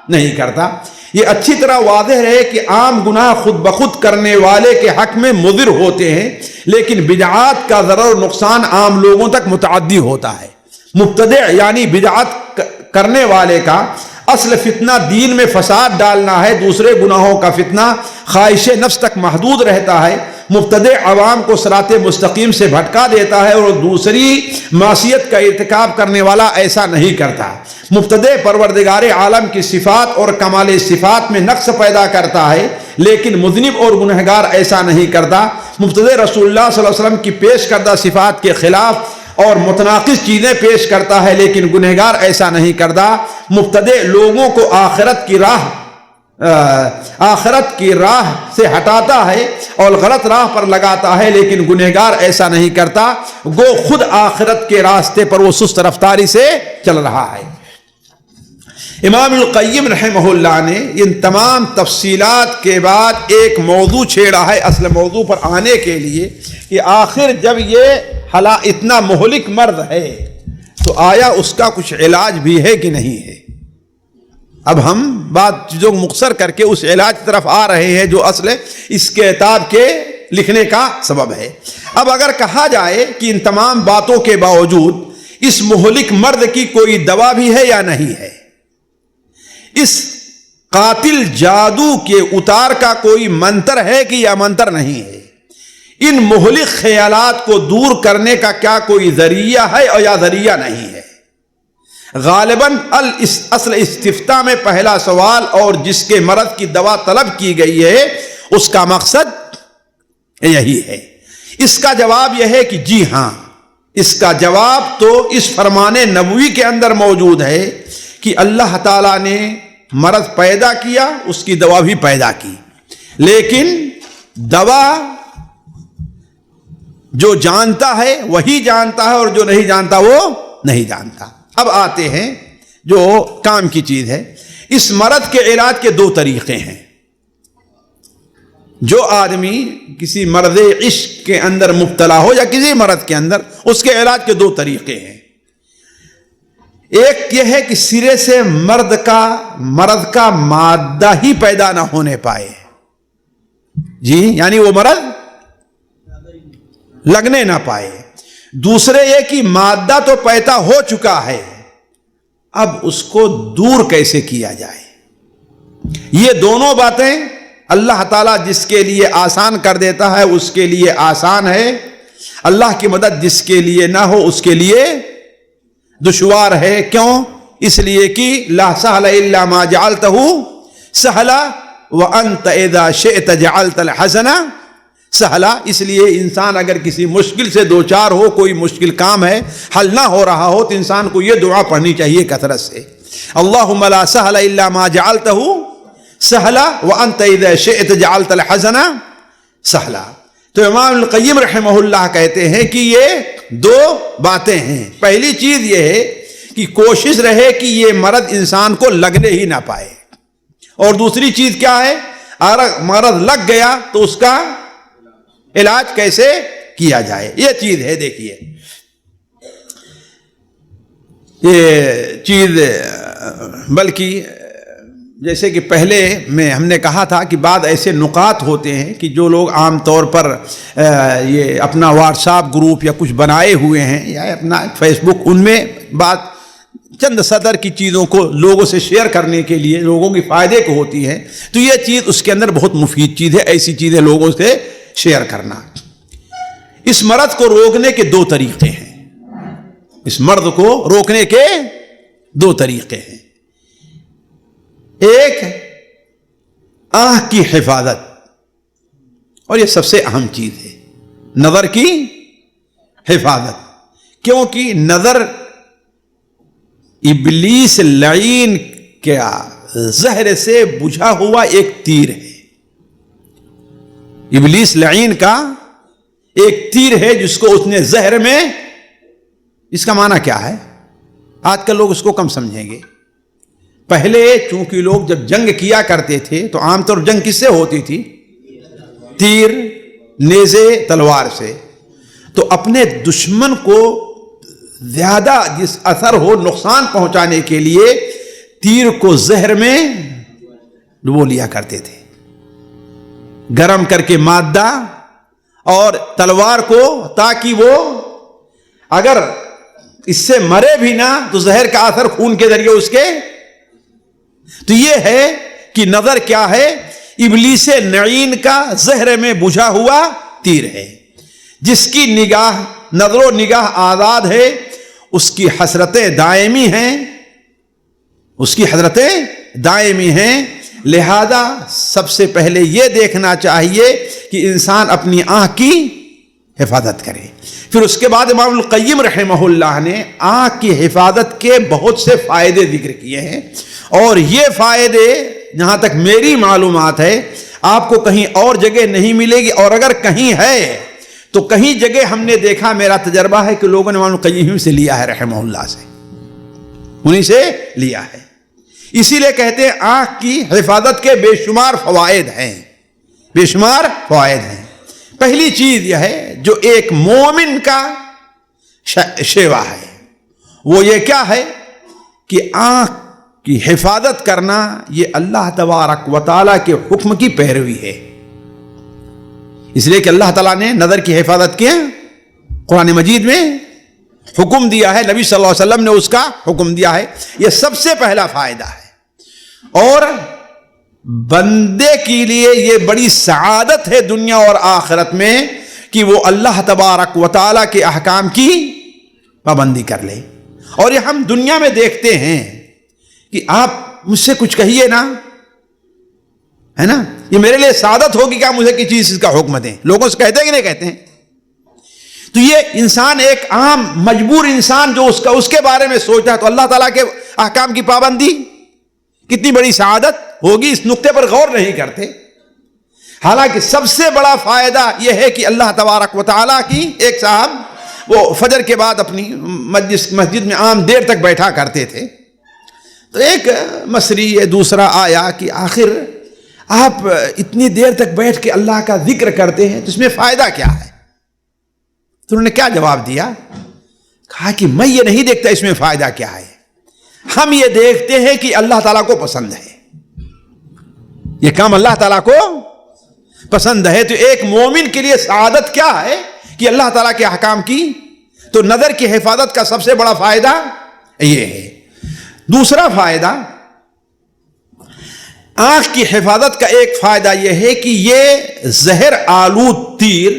[SPEAKER 1] نہیں کرتا. یہ اچھی طرح واضح رہے کہ عام گناہ خود بخود کرنے والے کے حق میں مضر ہوتے ہیں، لیکن بدعات کا ضرر و نقصان عام لوگوں تک متعدی ہوتا ہے. مبتدع یعنی بدعات کرنے والے کا اصل فتنہ دین میں فساد ڈالنا ہے، دوسرے گناہوں کا فتنہ خواہش نفس تک محدود رہتا ہے. مبتدع عوام کو صراط مستقیم سے بھٹکا دیتا ہے اور دوسری معصیت کا ارتکاب کرنے والا ایسا نہیں کرتا. مبتدع پروردگار عالم کی صفات اور کمال صفات میں نقص پیدا کرتا ہے، لیکن مذنب اور گنہگار ایسا نہیں کرتا. مبتدع رسول اللہ صلی اللہ علیہ وسلم کی پیش کردہ صفات کے خلاف اور متناقض چیزیں پیش کرتا ہے، لیکن گنہگار ایسا نہیں کرتا. مبتدع لوگوں کو آخرت کی راہ سے ہٹاتا ہے اور غلط راہ پر لگاتا ہے، لیکن گنہگار ایسا نہیں کرتا. گو خود آخرت کے راستے پر وہ سست رفتاری سے چل رہا ہے. امام القیم رحمہ اللہ نے ان تمام تفصیلات کے بعد ایک موضوع چھیڑا ہے اصل موضوع پر آنے کے لیے کہ آخر جب یہ اتنا مہلک مرض ہے تو آیا اس کا کچھ علاج بھی ہے کہ نہیں ہے. اب ہم بات چیزوں مختصر کر کے اس علاج کی طرف آ رہے ہیں جو اصل اس کتاب کے لکھنے کا سبب ہے. اب اگر کہا جائے کہ ان تمام باتوں کے باوجود اس مہلک مرض کی کوئی دوا بھی ہے یا نہیں ہے، اس قاتل جادو کے اتار کا کوئی منتر ہے کہ یا منتر نہیں ہے، ان مہلک خیالات کو دور کرنے کا کیا کوئی ذریعہ ہے اور یا ذریعہ نہیں ہے. غالباً اصل استفتاء میں پہلا سوال اور جس کے مرض کی دوا طلب کی گئی ہے اس کا مقصد یہی ہے. اس کا جواب یہ ہے کہ جی ہاں، اس کا جواب تو اس فرمان نبوی کے اندر موجود ہے کہ اللہ تعالیٰ نے مرض پیدا کیا، اس کی دوا بھی پیدا کی، لیکن دوا جو جانتا ہے وہی جانتا ہے اور جو نہیں جانتا وہ نہیں جانتا. اب آتے ہیں جو کام کی چیز ہے. اس مرض کے علاج کے دو طریقے ہیں. جو آدمی کسی مرض عشق کے اندر مبتلا ہو یا کسی مرض کے اندر، اس کے علاج کے دو طریقے ہیں. ایک یہ ہے کہ سرے سے مرض کا مادہ ہی پیدا نہ ہونے پائے، جی یعنی وہ مرض لگنے نہ پائے. دوسرے یہ کہ مادہ تو پیدا ہو چکا ہے، اب اس کو دور کیسے کیا جائے. یہ دونوں باتیں اللہ تعالیٰ جس کے لیے آسان کر دیتا ہے اس کے لیے آسان ہے، اللہ کی مدد جس کے لیے نہ ہو اس کے لیے دشوار ہے. کیوں؟ اس لیے کہ لا سہل الا ما جعلتہ سہلا وانت اذا شئت جعلت الحزن سہلا، اس لیے انسان اگر کسی مشکل سے دوچار ہو، کوئی مشکل کام ہے حل نہ ہو رہا ہو، تو انسان کو یہ دعا پڑھنی چاہیے کثرت سے، اللہم لا سہل الا ما جعلتہ سہلا وانت اذا شئت جعلت الحزن سہلا۔ تو امام ابن القیم رحمہ اللہ کہتے ہیں کہ یہ دو باتیں ہیں۔ پہلی چیز یہ ہے کہ کوشش رہے کہ یہ مرض انسان کو لگنے ہی نہ پائے، اور دوسری چیز کیا ہے، اگر مرض لگ گیا تو اس کا علاج کیسے کیا جائے، یہ چیز ہے۔ دیکھیے یہ چیز، بلکہ جیسے کہ پہلے میں ہم نے کہا تھا کہ بعض ایسے نکات ہوتے ہیں کہ جو لوگ عام طور پر یہ اپنا واٹس ایپ گروپ یا کچھ بنائے ہوئے ہیں یا اپنا فیس بک، ان میں بات چند صدر کی چیزوں کو لوگوں سے شیئر کرنے کے لیے لوگوں کے فائدے کو ہوتی ہے، تو یہ چیز اس کے اندر بہت مفید چیز ہے، ایسی چیزیں لوگوں سے شیئر کرنا۔ اس مرض کو روکنے کے دو طریقے ہیں، اس مرض کو روکنے کے دو طریقے ہیں۔ ایک آنکھ کی حفاظت، اور یہ سب سے اہم چیز ہے، نظر کی حفاظت، کیونکہ نظر ابلیس لعین کا زہر سے بجھا ہوا ایک تیر ہے۔ ابلیس لعین کا ایک تیر ہے جس کو اس نے زہر میں، اس کا معنی کیا ہے؟ آج کل لوگ اس کو کم سمجھیں گے۔ پہلے چونکہ لوگ جب جنگ کیا کرتے تھے تو عام طور جنگ کس سے ہوتی تھی؟ تیر، نیزے، تلوار سے۔ تو اپنے دشمن کو زیادہ جس اثر ہو، نقصان پہنچانے کے لیے تیر کو زہر میں ڈبو لیا کرتے تھے، گرم کر کے مادہ، اور تلوار کو، تاکہ وہ اگر اس سے مرے بھی نہ تو زہر کا اثر خون کے ذریعے اس کے۔ تو یہ ہے کہ نظر کیا ہے؟ ابلیس لعین کا زہر میں بجھا ہوا تیر ہے، جس کی نگاہ، نظر و نگاہ آزاد ہے، اس کی حسرتیں دائمی ہیں، اس کی حسرتیں دائمی ہیں۔ لہذا سب سے پہلے یہ دیکھنا چاہیے کہ انسان اپنی آنکھ کی حفاظت کرے۔ پھر اس کے بعد امام القیم رحمہ اللہ نے آنکھ کی حفاظت کے بہت سے فائدے ذکر کیے ہیں، اور یہ فائدے جہاں تک میری معلومات ہے آپ کو کہیں اور جگہ نہیں ملے گی، اور اگر کہیں ہے تو کہیں جگہ ہم نے دیکھا، میرا تجربہ ہے کہ لوگوں نے امام القیم سے لیا ہے رحمہ اللہ سے، انہی سے لیا ہے۔ اسی لیے کہتے ہیں آنکھ کی حفاظت کے بے شمار فوائد ہیں، بے شمار فوائد ہیں۔ پہلی چیز یہ ہے جو ایک مومن کا شیوا ہے، وہ یہ کیا ہے کہ آنکھ کی حفاظت کرنا یہ اللہ تبارک و تعالیٰ کے حکم کی پیروی ہے۔ اس لیے کہ اللہ تعالیٰ نے نظر کی حفاظت کیا، قرآن مجید میں حکم دیا ہے، نبی صلی اللہ علیہ وسلم نے اس کا حکم دیا ہے، یہ سب سے پہلا فائدہ ہے۔ اور بندے کے لیے یہ بڑی سعادت ہے دنیا اور آخرت میں کہ وہ اللہ تبارک و تعالیٰ کے احکام کی پابندی کر لے۔ اور یہ ہم دنیا میں دیکھتے ہیں کہ آپ مجھ سے کچھ کہیے نا، ہے نا، یہ میرے لیے سعادت ہوگی کہ آپ مجھے کسی چیز کا حکم دیں، لوگوں سے کہتے ہیں کہ نہیں کہتے ہیں؟ تو یہ انسان، ایک عام مجبور انسان جو اس کے بارے میں سوچتا ہے، تو اللہ تعالیٰ کے احکام کی پابندی کتنی بڑی سعادت ہوگی، اس نقطے پر غور نہیں کرتے۔ حالانکہ سب سے بڑا فائدہ یہ ہے کہ اللہ تبارک و تعالیٰ کی، ایک صاحب وہ فجر کے بعد اپنی مسجد میں عام دیر تک بیٹھا کرتے تھے، تو ایک مصری دوسرا آیا کہ آخر آپ اتنی دیر تک بیٹھ کے اللہ کا ذکر کرتے ہیں تو اس میں فائدہ کیا ہے؟ تو انہوں نے کیا جواب دیا؟ کہا کہ میں یہ نہیں دیکھتا اس میں فائدہ کیا ہے، ہم یہ دیکھتے ہیں کہ اللہ تعالیٰ کو پسند ہے، یہ کام اللہ تعالیٰ کو پسند ہے۔ تو ایک مومن کے لیے سعادت کیا ہے کہ اللہ تعالیٰ کے احکام کی، تو نظر کی حفاظت کا سب سے بڑا فائدہ یہ ہے۔ دوسرا فائدہ، آنکھ کی حفاظت کا ایک فائدہ یہ ہے کہ یہ زہر آلود تیر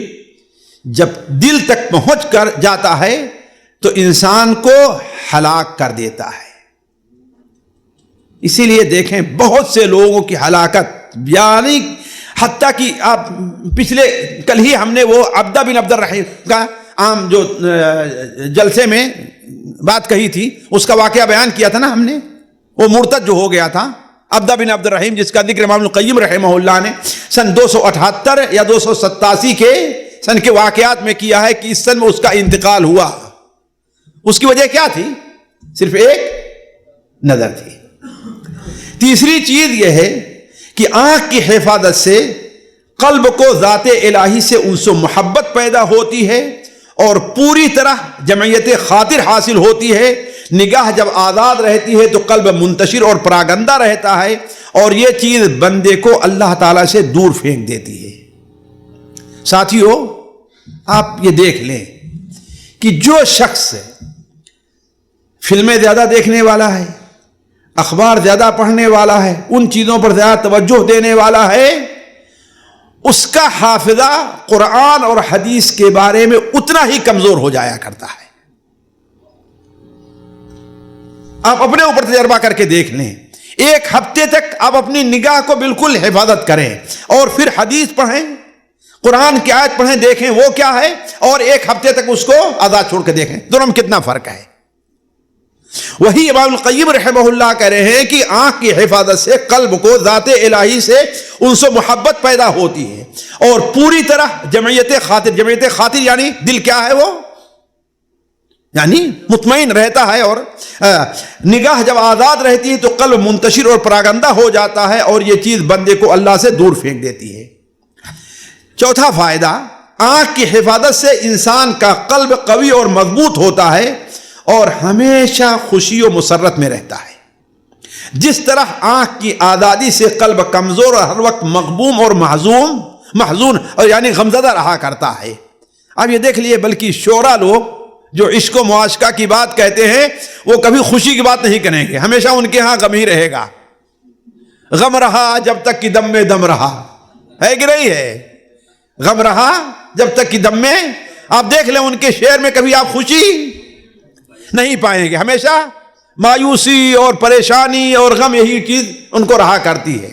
[SPEAKER 1] جب دل تک پہنچ کر جاتا ہے تو انسان کو ہلاک کر دیتا ہے۔ اسی لیے دیکھیں بہت سے لوگوں کی ہلاکت، یعنی حتیٰ کہ آپ پچھلے کل ہی ہم نے وہ عبدہ بن عبد الرحیم کا عام جو جلسے میں بات کہی تھی اس کا واقعہ بیان کیا تھا نا ہم نے. وہ مرتد جو ہو گیا تھا عبدہ بن عبد الرحیم، جس کا ذکر امام القیم رحمہ اللہ نے سن 278 یا 287 کے سن کے واقعات میں کیا ہے کہ اس سن میں اس کا انتقال ہوا. اس کی وجہ کیا تھی؟ صرف ایک نظر تھی. تیسری چیز یہ ہے کہ آنکھ کی حفاظت سے قلب کو ذات الہی سے انس و محبت پیدا ہوتی ہے اور پوری طرح جمعیت خاطر حاصل ہوتی ہے. نگاہ جب آزاد رہتی ہے تو قلب منتشر اور پراگندہ رہتا ہے اور یہ چیز بندے کو اللہ تعالیٰ سے دور پھینک دیتی ہے. ساتھیو، آپ یہ دیکھ لیں کہ جو شخص فلمیں زیادہ دیکھنے والا ہے، اخبار زیادہ پڑھنے والا ہے، ان چیزوں پر زیادہ توجہ دینے والا ہے، اس کا حافظہ قرآن اور حدیث کے بارے میں اتنا ہی کمزور ہو جایا کرتا ہے. آپ اپنے اوپر تجربہ کر کے دیکھ لیں. ایک ہفتے تک آپ اپنی نگاہ کو بالکل حفاظت کریں اور پھر حدیث پڑھیں، قرآن کی آیت پڑھیں، دیکھیں وہ کیا ہے، اور ایک ہفتے تک اس کو آزاد چھوڑ کے دیکھیں، دونوں میں کتنا فرق ہے. وہی امام القیم رحمہ اللہ کہہ رہے ہیں کہ آنکھ کی حفاظت سے قلب کو ذات الہی سے انس و محبت پیدا ہوتی ہے اور پوری طرح جمعیت خاطر یعنی دل کیا ہے وہ، یعنی مطمئن رہتا ہے. اور نگاہ جب آزاد رہتی ہے تو قلب منتشر اور پراگندہ ہو جاتا ہے اور یہ چیز بندے کو اللہ سے دور پھینک دیتی ہے. چوتھا فائدہ، آنکھ کی حفاظت سے انسان کا قلب قوی اور مضبوط ہوتا ہے اور ہمیشہ خوشی و مسرت میں رہتا ہے. جس طرح آنکھ کی آزادی سے قلب کمزور اور ہر وقت مغموم اور محزون اور یعنی غمزدہ رہا کرتا ہے. اب یہ دیکھ لیے، بلکہ شعراء لوگ جو عشق و معاشقہ کی بات کہتے ہیں وہ کبھی خوشی کی بات نہیں کریں گے، ہمیشہ ان کے ہاں غم ہی رہے گا. غم رہا جب تک کہ دم میں دم رہا، ہے کہ نہیں ہے؟ غم رہا جب تک کہ دم میں. آپ دیکھ لیں ان کے شعر میں کبھی آپ خوشی نہیں پائیں گے، ہمیشہ مایوسی اور پریشانی اور غم، یہی چیز ان کو رہا کرتی ہے.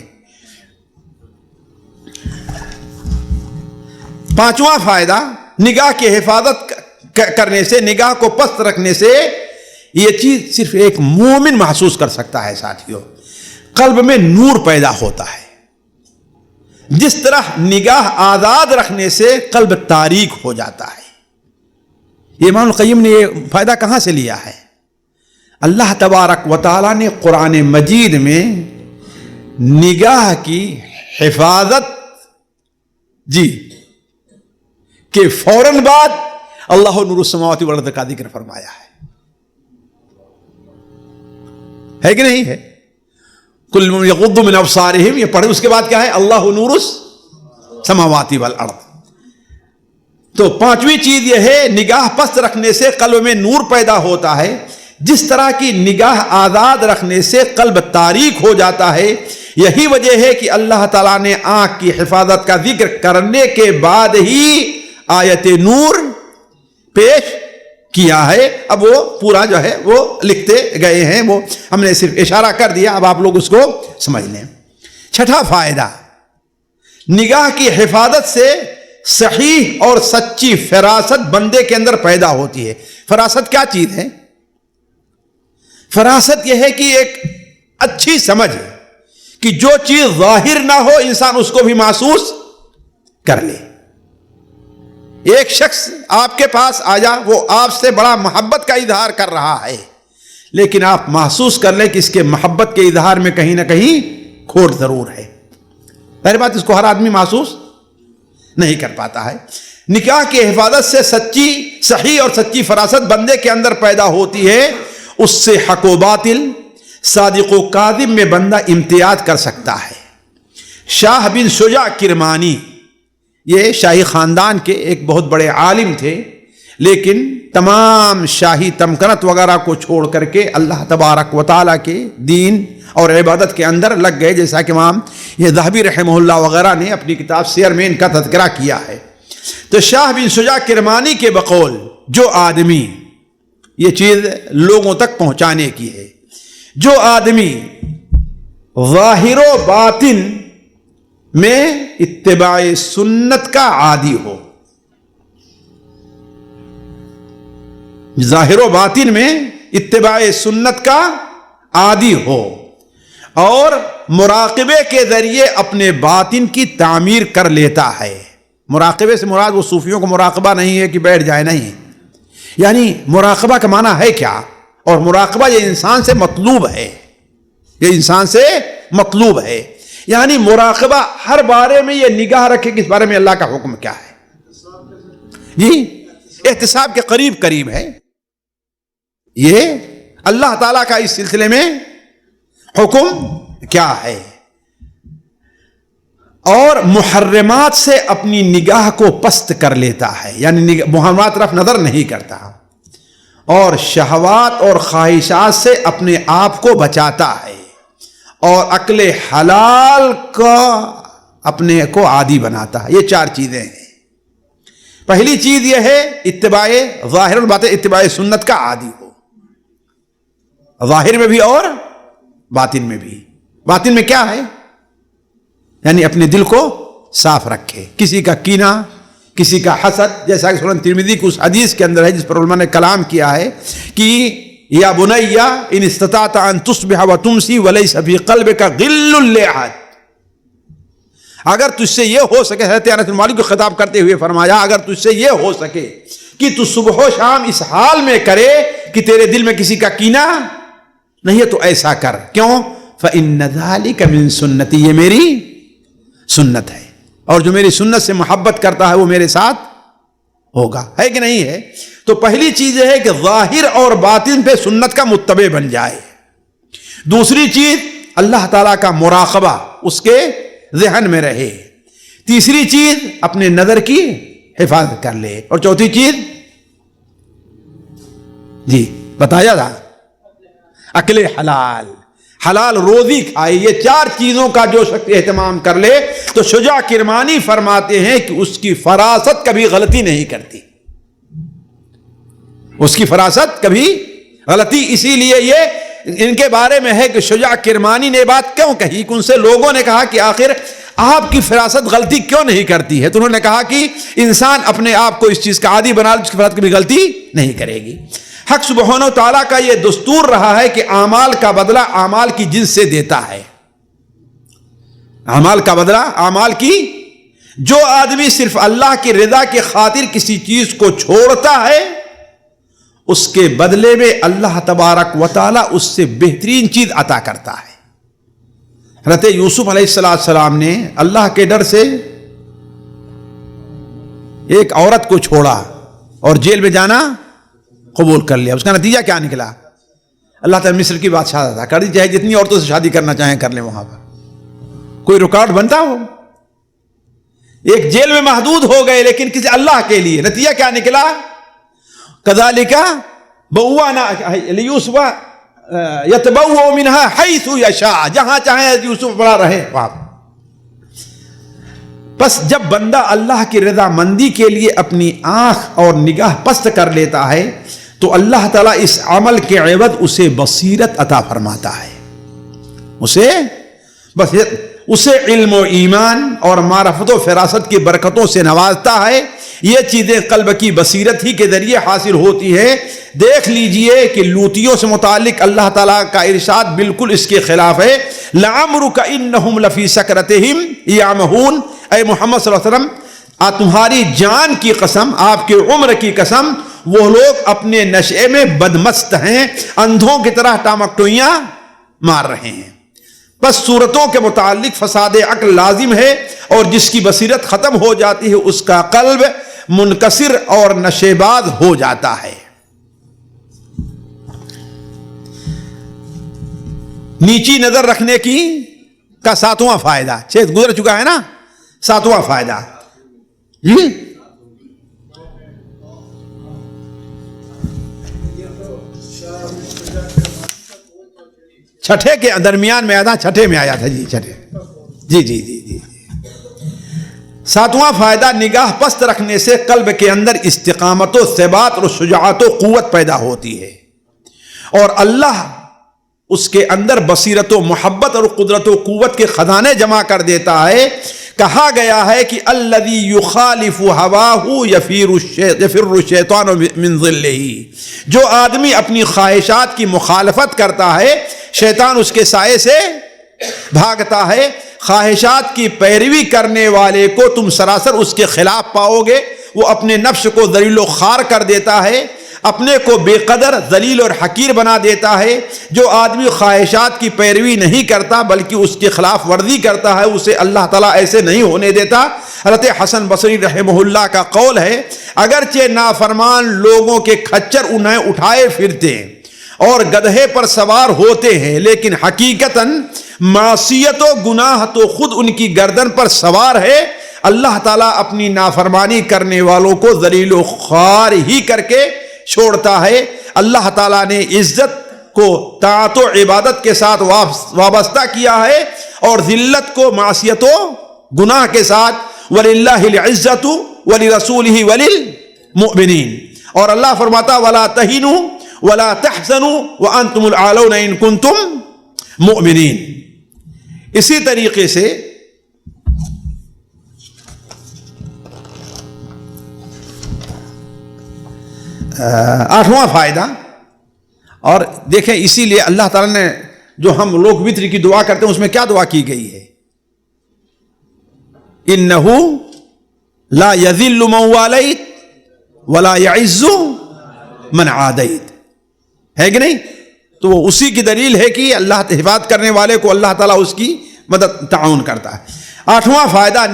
[SPEAKER 1] پانچواں فائدہ، نگاہ کی حفاظت کرنے سے، نگاہ کو پست رکھنے سے یہ چیز صرف ایک مومن محسوس کر سکتا ہے. ساتھیوں، قلب میں نور پیدا ہوتا ہے. جس طرح نگاہ آزاد رکھنے سے قلب تاریک ہو جاتا ہے. یہ امام القیم نے یہ فائدہ کہاں سے لیا ہے؟ اللہ تبارک و تعالیٰ نے قرآن مجید میں نگاہ کی حفاظت کہ فوراً بعد اللہ نور السماوات والارض کا ذکر فرمایا ہے کہ نہیں ہے؟ کل یغض من ابصارہم، یہ پڑھے، اس کے بعد کیا ہے؟ اللہ نور السماوات والارض. تو پانچویں چیز یہ ہے، نگاہ پست رکھنے سے قلب میں نور پیدا ہوتا ہے. جس طرح کی نگاہ آزاد رکھنے سے قلب تاریک ہو جاتا ہے. یہی وجہ ہے کہ اللہ تعالیٰ نے آنکھ کی حفاظت کا ذکر کرنے کے بعد ہی آیت نور پیش کیا ہے. اب وہ پورا جو ہے وہ لکھتے گئے ہیں، وہ ہم نے صرف اشارہ کر دیا، اب آپ لوگ اس کو سمجھ لیں. چھٹا فائدہ، نگاہ کی حفاظت سے صحیح اور سچی فراست بندے کے اندر پیدا ہوتی ہے. فراست کیا چیز ہے؟ فراست یہ ہے کہ ایک اچھی سمجھ ہے کہ جو چیز ظاہر نہ ہو انسان اس کو بھی محسوس کر لے. ایک شخص آپ کے پاس آیا، وہ آپ سے بڑا محبت کا اظہار کر رہا ہے، لیکن آپ محسوس کر لیں کہ اس کے محبت کے اظہار میں کہیں نہ کہیں کھوٹ ضرور ہے. پہلی بات، اس کو ہر آدمی محسوس نہیں کر پاتا ہے. نکاح کی حفاظت سے صحیح اور سچی فراست بندے کے اندر پیدا ہوتی ہے. اس سے حق و باطل، صادق و کاذب میں بندہ امتیاز کر سکتا ہے. شاہ بن شجاع کرمانی، یہ شاہی خاندان کے ایک بہت بڑے عالم تھے، لیکن تمام شاہی تمکنت وغیرہ کو چھوڑ کر کے اللہ تبارک و تعالیٰ کے دین اور عبادت کے اندر لگ گئے، جیسا کہ امام یہ ذہبی رحمہ اللہ وغیرہ نے اپنی کتاب سیر میں ان کا تذکرہ کیا ہے. تو شاہ بن شجاع کرمانی کے بقول، جو آدمی، یہ چیز لوگوں تک پہنچانے کی ہے، جو آدمی ظاہر و باطن میں اتباع سنت کا عادی ہو، ظاہر و باطن میں اتباع سنت کا عادی ہو، اور مراقبے کے ذریعے اپنے باطن کی تعمیر کر لیتا ہے۔ مراقبے سے مراد وہ صوفیوں کو مراقبہ نہیں ہے کہ بیٹھ جائے، نہیں، یعنی مراقبہ کا معنی ہے کیا، اور مراقبہ یہ انسان سے مطلوب ہے، یہ انسان سے مطلوب ہے، یعنی مراقبہ ہر بارے میں یہ نگاہ رکھے کہ اس بارے میں اللہ کا حکم کیا ہے، جی احتساب کے قریب قریب ہے، یہ اللہ تعالیٰ کا اس سلسلے میں حکم کیا ہے، اور محرمات سے اپنی نگاہ کو پست کر لیتا ہے، یعنی محرمات طرف نظر نہیں کرتا، اور شہوات اور خواہشات سے اپنے آپ کو بچاتا ہے، اور عقل حلال کا اپنے کو عادی بناتا ہے۔ یہ چار چیزیں ہیں۔ پہلی چیز یہ ہے اتباع ظاہر الباطن، اتباع سنت کا عادی ہو، ظاہر میں بھی اور باطن میں بھی۔ باطن میں کیا ہے؟ یعنی اپنے دل کو صاف رکھے، کسی کا کینہ، کسی کا حسد، جیسا کہ سنن ترمذی کی اس حدیث کے اندر ہے جس پر علماء نے کلام کیا ہے کہ یا بنی ان استطعت ان تصبح وتمسی وليس في قلبك غل لاحد، اگر تجھ سے یہ ہو سکے، حضرت انس بن مالک کو خطاب کرتے ہوئے فرمایا، اگر تجھ سے یہ ہو سکے کہ تو صبح و شام اس حال میں کرے کہ تیرے دل میں کسی کا کینہ نہیں ہے تو ایسا کر، کیوں؟ فإن ذلك من سنتی، یہ میری سنت ہے، اور جو میری سنت سے محبت کرتا ہے وہ میرے ساتھ ہوگا، ہے کہ نہیں ہے؟ تو پہلی چیز یہ ہے کہ ظاہر اور باطن پہ سنت کا متبع بن جائے۔ دوسری چیز اللہ تعالیٰ کا مراقبہ اس کے ذہن میں رہے۔ تیسری چیز اپنے نظر کی حفاظت کر لے، اور چوتھی چیز جی بتایا تھا عقل حلال، حلال روزی کھائے۔ یہ چار چیزوں کا جو شخص اہتمام کر لے تو شجاع کرمانی فرماتے ہیں کہ اس کی فراست کبھی غلطی نہیں کرتی، اس کی فراست کبھی غلطی، اسی لیے یہ ان کے بارے میں ہے کہ شجاع کرمانی نے بات کیوں کہی کہ ان سے لوگوں نے کہا کہ آخر آپ کی فراست غلطی کیوں نہیں کرتی ہے، تو انہوں نے کہا کہ انسان اپنے آپ کو اس چیز کا عادی بنا لے جس کی فراست کبھی غلطی نہیں کرے گی۔ حق سبحانہ و تعالیٰ کا یہ دستور رہا ہے کہ اعمال کا بدلہ اعمال کی جنس سے دیتا ہے، اعمال کا بدلہ اعمال کی، جو آدمی صرف اللہ کی رضا کی خاطر کسی چیز کو چھوڑتا ہے اس کے بدلے میں اللہ تبارک و تعالیٰ اس سے بہترین چیز عطا کرتا ہے۔ حضرت یوسف علیہ السلام نے اللہ کے ڈر سے ایک عورت کو چھوڑا اور جیل میں جانا قبول کر لیا، اس کا نتیجہ کیا نکلا؟ اللہ تعالیٰ مصر کی بادشاہ تھا، کر دی، چاہے جتنی عورتوں سے شادی کرنا چاہیں کر لیں، وہاں پر کوئی ریکارڈ بنتا ہو؟ ایک جیل میں محدود ہو گئے لیکن کسی اللہ کے لیے، نتیجہ کیا نکلا؟ کذالک بوانا لیوسف یتبوأ منها حیث یشاء، جہاں چاہیں یوسف بڑا رہے وہاں۔ بس جب بندہ اللہ کی رضا مندی کے لیے اپنی آنکھ اور نگاہ پست کر لیتا ہے تو اللہ تعالیٰ اس عمل کے عوض اسے بصیرت عطا فرماتا ہے، اسے علم و ایمان اور معرفت و فراست کی برکتوں سے نوازتا ہے۔ یہ چیزیں قلب کی بصیرت ہی کے ذریعے حاصل ہوتی ہے۔ دیکھ لیجئے کہ لوطیوں سے متعلق اللہ تعالیٰ کا ارشاد بالکل اس کے خلاف ہے، لعمرک انہم لفی سکرتہم یعمہون، اے محمد صلی اللہ علیہ وسلم تمہاری جان کی قسم، آپ کی عمر کی قسم، وہ لوگ اپنے نشے میں بدمست ہیں، اندھوں کی طرح ٹامکٹوئیاں مار رہے ہیں۔ بس صورتوں کے متعلق فساد عقل لازم ہے، اور جس کی بصیرت ختم ہو جاتی ہے اس کا قلب منکسر اور نشیباز ہو جاتا ہے۔ نیچی نظر رکھنے کی کا ساتواں فائدہ، 6 گزر چکا ہے نا، ساتواں فائدہ جی چھٹے کے درمیان میں آیا تھا، چھٹے میں آیا تھا جی، چھٹے جی جی جی جی ساتواں فائدہ، نگاہ پست رکھنے سے قلب کے اندر استقامت و ثبات اور شجاعت و قوت پیدا ہوتی ہے، اور اللہ اس کے اندر بصیرت و محبت اور قدرت و قوت کے خزانے جمع کر دیتا ہے کہا گیا ہے کہ الذی یخالف ہواہ یفر الشیطان من ظلہ، جو آدمی اپنی خواہشات کی مخالفت کرتا ہے شیطان اس کے سائے سے بھاگتا ہے۔ خواہشات کی پیروی کرنے والے کو تم سراسر اس کے خلاف پاؤ گے، وہ اپنے نفس کو ذلیل و خوار کر دیتا ہے، اپنے کو بے قدر ذلیل اور حقیر بنا دیتا ہے۔ جو آدمی خواہشات کی پیروی نہیں کرتا بلکہ اس کے خلاف ورزی کرتا ہے اسے اللہ تعالیٰ ایسے نہیں ہونے دیتا۔ حضرت حسن بصری رحمہ اللہ کا قول ہے، اگرچہ نافرمان لوگوں کے کھچر انہیں اٹھائے پھرتے ہیں اور گدھے پر سوار ہوتے ہیں، لیکن حقیقتاً معصیت و گناہ تو خود ان کی گردن پر سوار ہے۔ اللہ تعالیٰ اپنی نافرمانی کرنے والوں کو ذلیل و خوار ہی کر کے چھوڑتا ہے۔ اللہ تعالیٰ نے عزت کو طاعت و عبادت کے ساتھ وابستہ کیا ہے اور ذلت کو معصیت و گناہ کے ساتھ۔ وَلِلَّهِ الْعِزَّةُ وَلِرَسُولِهِ وَلِلْمُؤْمِنِينَ، اور اللہ فرماتا وَلَا تَهِنُوا وَلَا تَحْزَنُوا وَأَنْتُمُ الْأَعْلَوْنَ إِن كُنتُم مُؤْمِنِينَ۔ اسی طریقے سے آٹھواں فائدہ، اور دیکھیں اسی لیے اللہ تعالیٰ نے جو ہم لوگ وتر کی دعا کرتے ہیں اس میں کیا دعا کی گئی ہے؟ انہو لا یذل من والیت ولا یعز من عادیت، ہے کہ نہیں؟ تو اسی کی دلیل ہے کہ اللہ حفاظت کرنے والے کو اللہ تعالیٰ اس کی مدد تعاون کرتا ہے۔ آٹھواں فائدہ،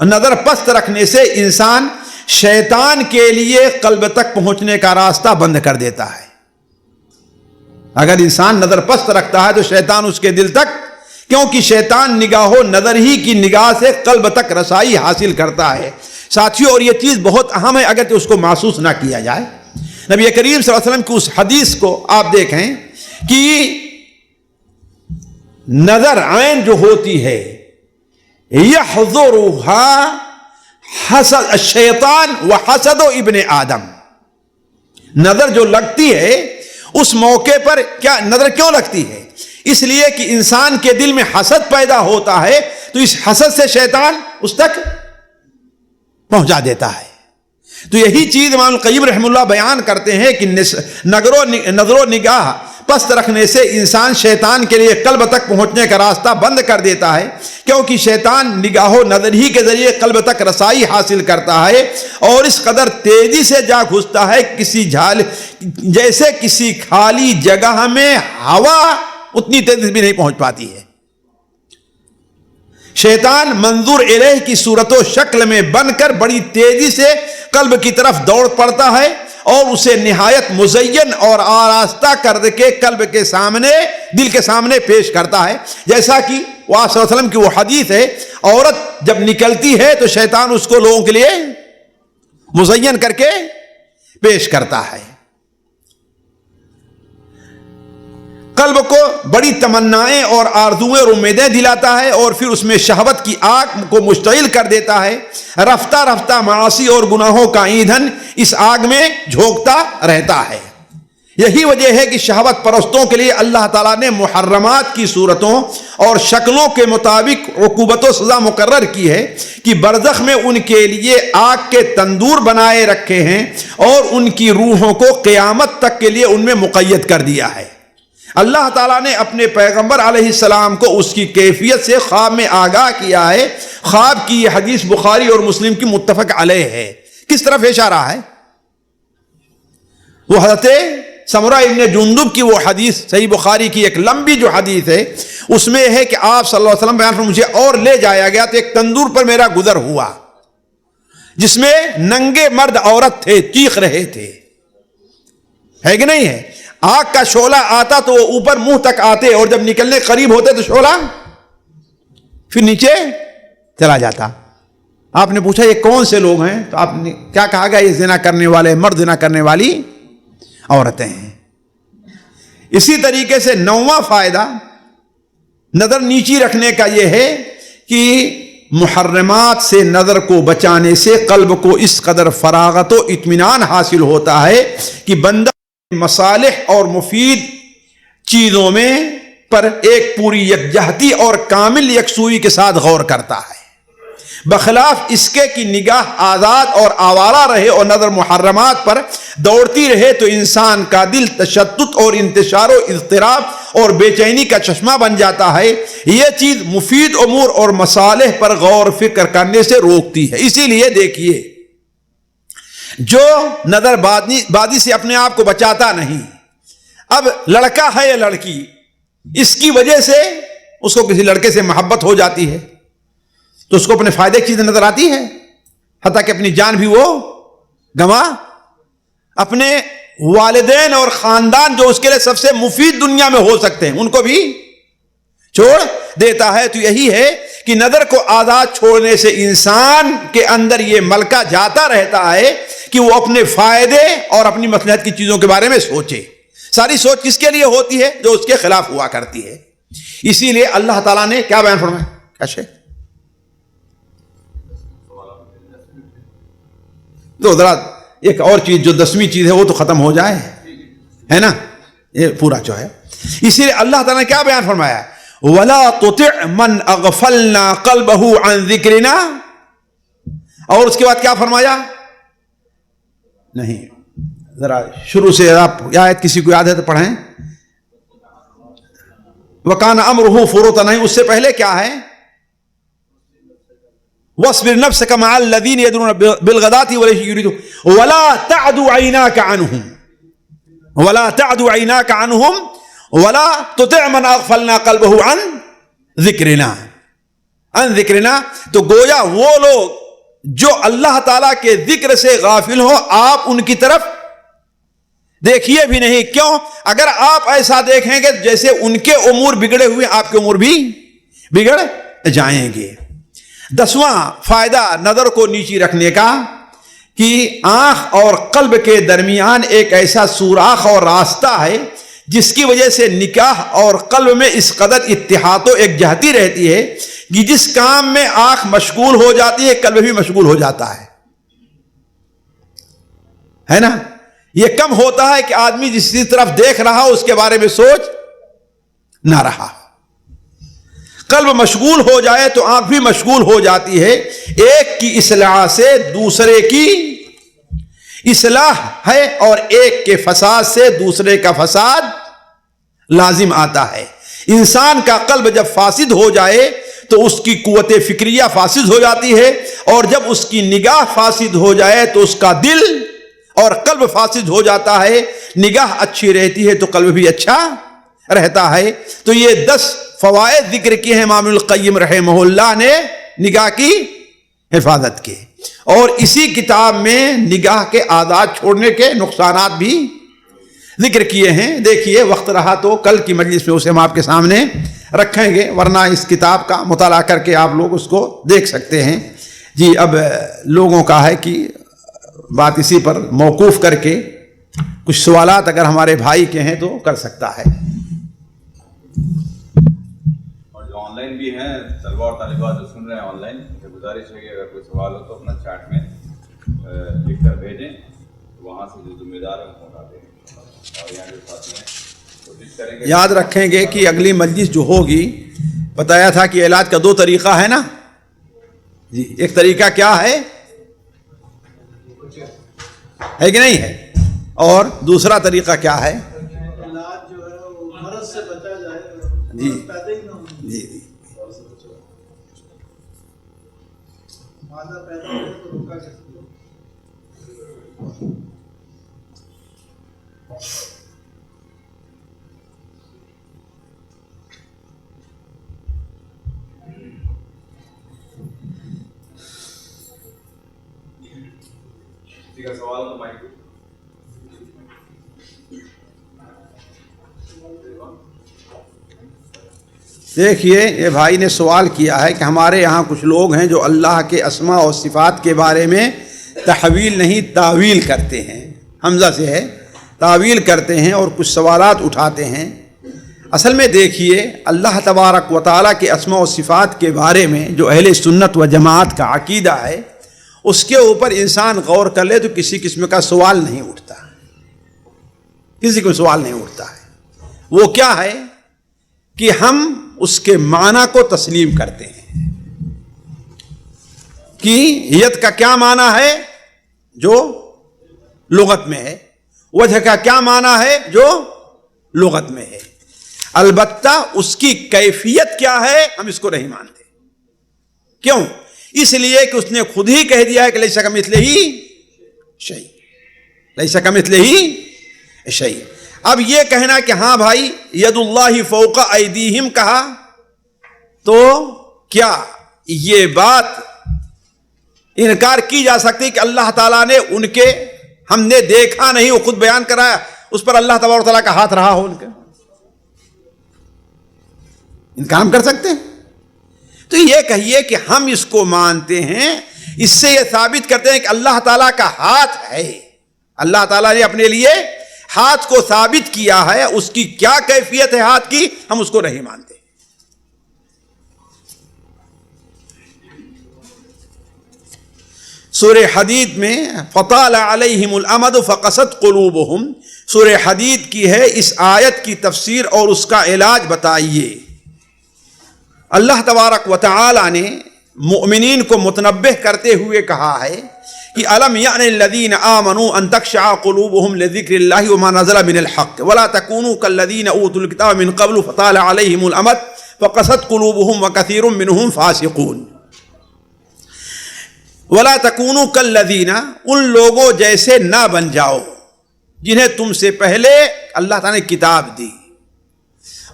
[SPEAKER 1] نظر پست رکھنے سے انسان شیطان کے لیے قلب تک پہنچنے کا راستہ بند کر دیتا ہے۔ اگر انسان نظر پست رکھتا ہے تو شیطان اس کے دل تک، کیونکہ شیطان نگاہ و نظر ہی کی نگاہ سے قلب تک رسائی حاصل کرتا ہے۔ ساتھیوں، اور یہ چیز بہت اہم ہے اگر اس کو محسوس نہ کیا جائے۔ نبی کریم صلی اللہ علیہ وسلم کی اس حدیث کو آپ دیکھیں کہ نظر عین جو ہوتی ہے یحضرها حسد الشیطان وحسد ابن آدم، نظر جو لگتی ہے اس موقع پر، کیا نظر کیوں لگتی ہے؟ اس لیے کہ انسان کے دل میں حسد پیدا ہوتا ہے، تو اس حسد سے شیطان اس تک پہنچا دیتا ہے۔ تو یہی چیز امام القیم رحمہ اللہ بیان کرتے ہیں کہ نظر و نگاہ پست رکھنے سے انسان شیطان کے لیے قلب تک پہنچنے کا راستہ بند کر دیتا ہے، کیونکہ شیطان نگاہ و نظر ہی کے ذریعے قلب تک رسائی حاصل کرتا ہے اور اس قدر تیزی سے جا گھستا ہے جیسے کسی خالی جگہ میں ہوا اتنی تیزی بھی نہیں پہنچ پاتی ہے۔ شیطان منظور الیہ کی صورت و شکل میں بن کر بڑی تیزی سے قلب کی طرف دوڑ پڑتا ہے اور اسے نہایت مزین اور آراستہ کر کے قلب کے سامنے، دل کے سامنے پیش کرتا ہے۔ جیسا کہ وہ صلی اللہ علیہ وسلم کی وہ حدیث ہے، عورت جب نکلتی ہے تو شیطان اس کو لوگوں کے لیے مزین کر کے پیش کرتا ہے۔ قلب کو بڑی تمنائیں اور آرزویں اور امیدیں دلاتا ہے اور پھر اس میں شہوت کی آگ کو مشتعل کر دیتا ہے۔ رفتہ رفتہ معاصی اور گناہوں کا ایندھن اس آگ میں جھونکتا رہتا ہے۔ یہی وجہ ہے کہ شہوت پرستوں کے لیے اللہ تعالیٰ نے محرمات کی صورتوں اور شکلوں کے مطابق عقوبت و سزا مقرر کی ہے کہ برزخ میں ان کے لیے آگ کے تندور بنائے رکھے ہیں اور ان کی روحوں کو قیامت تک کے لیے ان میں مقید کر دیا ہے۔ اللہ تعالیٰ نے اپنے پیغمبر علیہ السلام کو اس کی کیفیت سے خواب میں آگاہ کیا ہے۔ خواب کی یہ حدیث بخاری اور مسلم کی متفق علیہ ہے۔ کس طرف اشارہ ہے؟ وہ حضرت سمرہ ابن جندب کی وہ حدیث، صحیح بخاری کی ایک لمبی جو حدیث ہے، اس میں ہے کہ آپ صلی اللہ علیہ وسلم بیان فرماتے مجھے اور لے جایا گیا تو ایک تندور پر میرا گزر ہوا جس میں ننگے مرد عورت تھے، چیخ رہے تھے، ہے کہ نہیں ہے؟ آگ کا شعلہ آتا تو وہ اوپر منہ تک آتے اور جب نکلنے قریب ہوتے تو شعلہ پھر نیچے چلا جاتا۔ آپ نے پوچھا یہ کون سے لوگ ہیں؟ تو آپ نے کیا کہا گیا؟ یہ زنا کرنے والے مرد، زنا کرنے والی عورتیں ہیں۔ اسی طریقے سے نوواں فائدہ نظر نیچی رکھنے کا یہ ہے کہ محرمات سے نظر کو بچانے سے قلب کو اس قدر فراغت و اطمینان حاصل ہوتا ہے کہ بندہ مصالح اور مفید چیزوں میں پر ایک پوری یکجہتی اور کامل یکسوئی کے ساتھ غور کرتا ہے۔ بخلاف اس کے کہ نگاہ آزاد اور آوارہ رہے اور نظر محرمات پر دوڑتی رہے تو انسان کا دل تشتت اور انتشار و اضطراب اور بے چینی کا چشمہ بن جاتا ہے. یہ چیز مفید امور اور مصالح پر غور و فکر کرنے سے روکتی ہے. اسی لیے دیکھیے جو نظر بازی سے اپنے آپ کو بچاتا نہیں، اب لڑکا ہے یا لڑکی، اس کی وجہ سے اس کو کسی لڑکے سے محبت ہو جاتی ہے تو اس کو اپنے فائدے کی چیزیں نظر آتی ہے، حتیٰ کہ اپنی جان بھی وہ گنوا، اپنے والدین اور خاندان جو اس کے لیے سب سے مفید دنیا میں ہو سکتے ہیں ان کو بھی چھوڑ دیتا ہے. تو یہی ہے کہ نظر کو آزاد چھوڑنے سے انسان کے اندر یہ ملکہ جاتا رہتا ہے کہ وہ اپنے فائدے اور اپنی مصلحت کی چیزوں کے بارے میں سوچے. ساری سوچ کس کے لیے ہوتی ہے؟ جو اس کے خلاف ہوا کرتی ہے. اسی لیے اللہ تعالیٰ نے کیا بیان فرمایا؟ کیسے تو ذرا ایک اور چیز جو 10ویں چیز ہے وہ تو ختم ہو جائے، ہے نا، یہ پورا جو ہے. اسی لیے اللہ تعالیٰ نے کیا بیان فرمایا؟ وَلَا تُطِعْ مَنْ أَغْفَلْنَا قَلْبَهُ عَنْ ذِكْرِنَا. اور اس کے بعد کیا فرمایا؟ نہیں، ذرا شروع سے آپ آیت کسی کو یاد ہے تو پڑھیں. وَكَانَ أَمْرُهُ فُرُطًا. نہیں، اس سے پہلے کیا ہے؟ وَاصْبِرْ نَفْسَكَ مَعَ الَّذِينَ يَدْعُونَ بِالْغَدَاةِ وَالْعَشِيِّ يُرِيدُونَ وَلَا تَعْدُ عَيْنَاكَ عَنْهُمْ وَلَا تَعْدُ عَيْنَاكَ عَنْهُمْ وَلَا تُطِعْ مَنْ أَغْفَلْنَا قَلْبَهُ عَنْ ذِكْرِنَا. تو گویا وہ لوگ جو اللہ تعالیٰ کے ذکر سے غافل ہو آپ ان کی طرف دیکھیے بھی نہیں. کیوں؟ اگر آپ ایسا دیکھیں گے جیسے ان کے امور بگڑے ہوئے آپ کے امور بھی بگڑ جائیں گے. 10واں فائدہ نظر کو نیچی رکھنے کا کہ آنکھ اور قلب کے درمیان ایک ایسا سوراخ اور راستہ ہے جس کی وجہ سے نکاح اور قلب میں اس قدر اتحاد و ایک جہتی رہتی ہے کہ جس کام میں آنکھ مشغول ہو جاتی ہے قلب بھی مشغول ہو جاتا ہے نا. یہ کم ہوتا ہے کہ آدمی جس طرف دیکھ رہا اس کے بارے میں سوچ نہ رہا. قلب مشغول ہو جائے تو آنکھ بھی مشغول ہو جاتی ہے. ایک کی اصلاح سے دوسرے کی اصلاح ہے اور ایک کے فساد سے دوسرے کا فساد لازم آتا ہے. انسان کا قلب جب فاسد ہو جائے تو اس کی قوت فکریہ فاسد ہو جاتی ہے، اور جب اس کی نگاہ فاسد ہو جائے تو اس کا دل اور قلب فاسد ہو جاتا ہے. نگاہ اچھی رہتی ہے تو قلب بھی اچھا رہتا ہے. تو یہ 10 فوائد ذکر کیے ہیں امام القیم رحمہ اللہ نے نگاہ کی حفاظت کے، اور اسی کتاب میں نگاہ کے آزاد چھوڑنے کے نقصانات بھی ذکر کیے ہیں. دیکھیے وقت رہا تو کل کی مجلس میں اسے ہم آپ کے سامنے رکھیں گے، ورنہ اس کتاب کا مطالعہ کر کے آپ لوگ اس کو دیکھ سکتے ہیں. جی اب لوگوں کا ہے کہ بات اسی پر موقوف کر کے کچھ سوالات اگر ہمارے بھائی کے ہیں تو کر سکتا ہے.
[SPEAKER 2] اور جو آن لائن بھی ہیں طلبہ اور طالبات جو سن رہے ہیں آن لائن، گزارش ہے کہ اگر کوئی سوال ہو تو اپنا چیٹ میں لکھ کر بھیجیں، وہاں سے جو ذمہ دار ہیں پہنچا دیں. اور یہاں جو ساتھی ہیں کوشش کریں گے.
[SPEAKER 1] یاد رکھیں گے کہ اگلی مجلس جو ہوگی، بتایا تھا کہ علاج کا 2 طریقہ ہے نا جی. ایک طریقہ کیا ہے کہ نہیں ہے، اور دوسرا طریقہ کیا ہے؟
[SPEAKER 3] علاج جو ہے وہ مرض سے بچا جائے،
[SPEAKER 1] جی
[SPEAKER 3] پیدا ہی نہ ہو،
[SPEAKER 1] جی
[SPEAKER 3] مادہ پیدا ہو تو روکا جا سکتا ہے.
[SPEAKER 2] کسی کا سوال تو مائک.
[SPEAKER 1] دیکھیے یہ بھائی نے سوال کیا ہے کہ ہمارے یہاں کچھ لوگ ہیں جو اللہ کے اسماء اور صفات کے بارے میں تحویل نہیں تعویل کرتے ہیں، حمزہ سے ہے، تعویل کرتے ہیں اور کچھ سوالات اٹھاتے ہیں. اصل میں دیکھیے اللہ تبارک و تعالیٰ کے اسماء و صفات کے بارے میں جو اہل سنت و جماعت کا عقیدہ ہے اس کے اوپر انسان غور کر لے تو کسی قسم کا سوال نہیں اٹھتا، کسی کو سوال نہیں اٹھتا ہے. وہ کیا ہے کہ ہم اس کے معنی کو تسلیم کرتے ہیں. کہ ید کا کیا معنی ہے جو لغت میں ہے، وجہ کا کیا معنی ہے جو لغت میں ہے، البتہ اس کی کیفیت کیا ہے ہم اس کو نہیں مانتے. کیوں؟ اس لیے کہ اس نے خود ہی کہہ دیا ہے کہ لیس کمثلہ شیء، لیس کمثلہ شیء. اب یہ کہنا کہ ہاں بھائی ید اللہ فوق ایدیہم کہا، تو کیا یہ بات انکار کی جا سکتی کہ اللہ تعالیٰ نے ان کے، ہم نے دیکھا نہیں، وہ خود بیان کرایا، اس پر اللہ تبارک و تعالیٰ کا ہاتھ رہا ہو ان کا؟ انکار کر سکتے ہیں؟ تو یہ کہیے کہ ہم اس کو مانتے ہیں، اس سے یہ ثابت کرتے ہیں کہ اللہ تعالیٰ کا ہاتھ ہے، اللہ تعالیٰ نے اپنے لیے ہاتھ کو ثابت کیا ہے، اس کی کیا کیفیت ہے ہاتھ کی ہم اس کو نہیں مانتے. سورہ حدید میں فطال علیہم الامد فقست قلوبہم، سورہ حدید کی ہے، اس آیت کی تفسیر اور اس کا علاج بتائیے. اللہ تبارک و تعالی نے مؤمنین کو متنبہ کرتے ہوئے کہا ہے کہ الم یعن الذین آمنوا ان تخشع قلوبہم لذکر اللہ وما نزل من الحق ولا تکونوا کالذین اوتوا الکتاب من قبل فطال علیہم الامد فقست قلوبہم وکثیر منہم فاسقون. ولا تکونوا کالذین، ان لوگوں جیسے نہ بن جاؤ جنہیں تم سے پہلے اللہ تعالیٰ نے کتاب دی،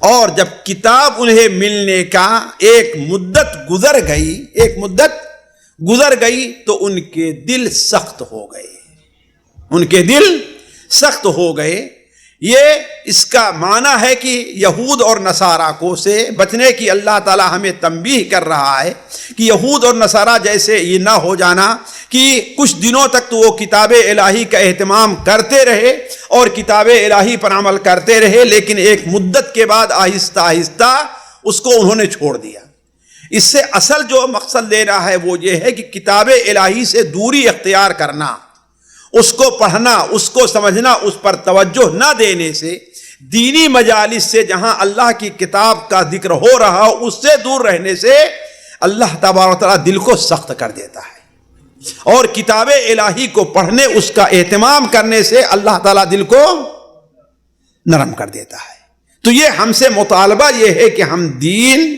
[SPEAKER 1] اور جب کتاب انہیں ملنے کا ایک مدت گزر گئی تو ان کے دل سخت ہو گئے، ان کے دل سخت ہو گئے. یہ اس کا معنی ہے کہ یہود اور نصارہ کو سے بچنے کی اللہ تعالی ہمیں تنبیہ کر رہا ہے کہ یہود اور نصارہ جیسے یہ نہ ہو جانا کہ کچھ دنوں تک تو وہ کتاب الہی کا اہتمام کرتے رہے اور کتاب الہی پر عمل کرتے رہے، لیکن ایک مدت کے بعد آہستہ آہستہ اس کو انہوں نے چھوڑ دیا. اس سے اصل جو مقصد لینا ہے وہ یہ ہے کہ کتاب الہی سے دوری اختیار کرنا، اس کو پڑھنا، اس کو سمجھنا، اس پر توجہ نہ دینے سے، دینی مجالس سے جہاں اللہ کی کتاب کا ذکر ہو رہا ہو اس سے دور رہنے سے اللہ تبارک و تعالیٰ دل کو سخت کر دیتا ہے، اور کتاب الہی کو پڑھنے، اس کا اہتمام کرنے سے اللہ تعالیٰ دل کو نرم کر دیتا ہے. تو یہ ہم سے مطالبہ یہ ہے کہ ہم دین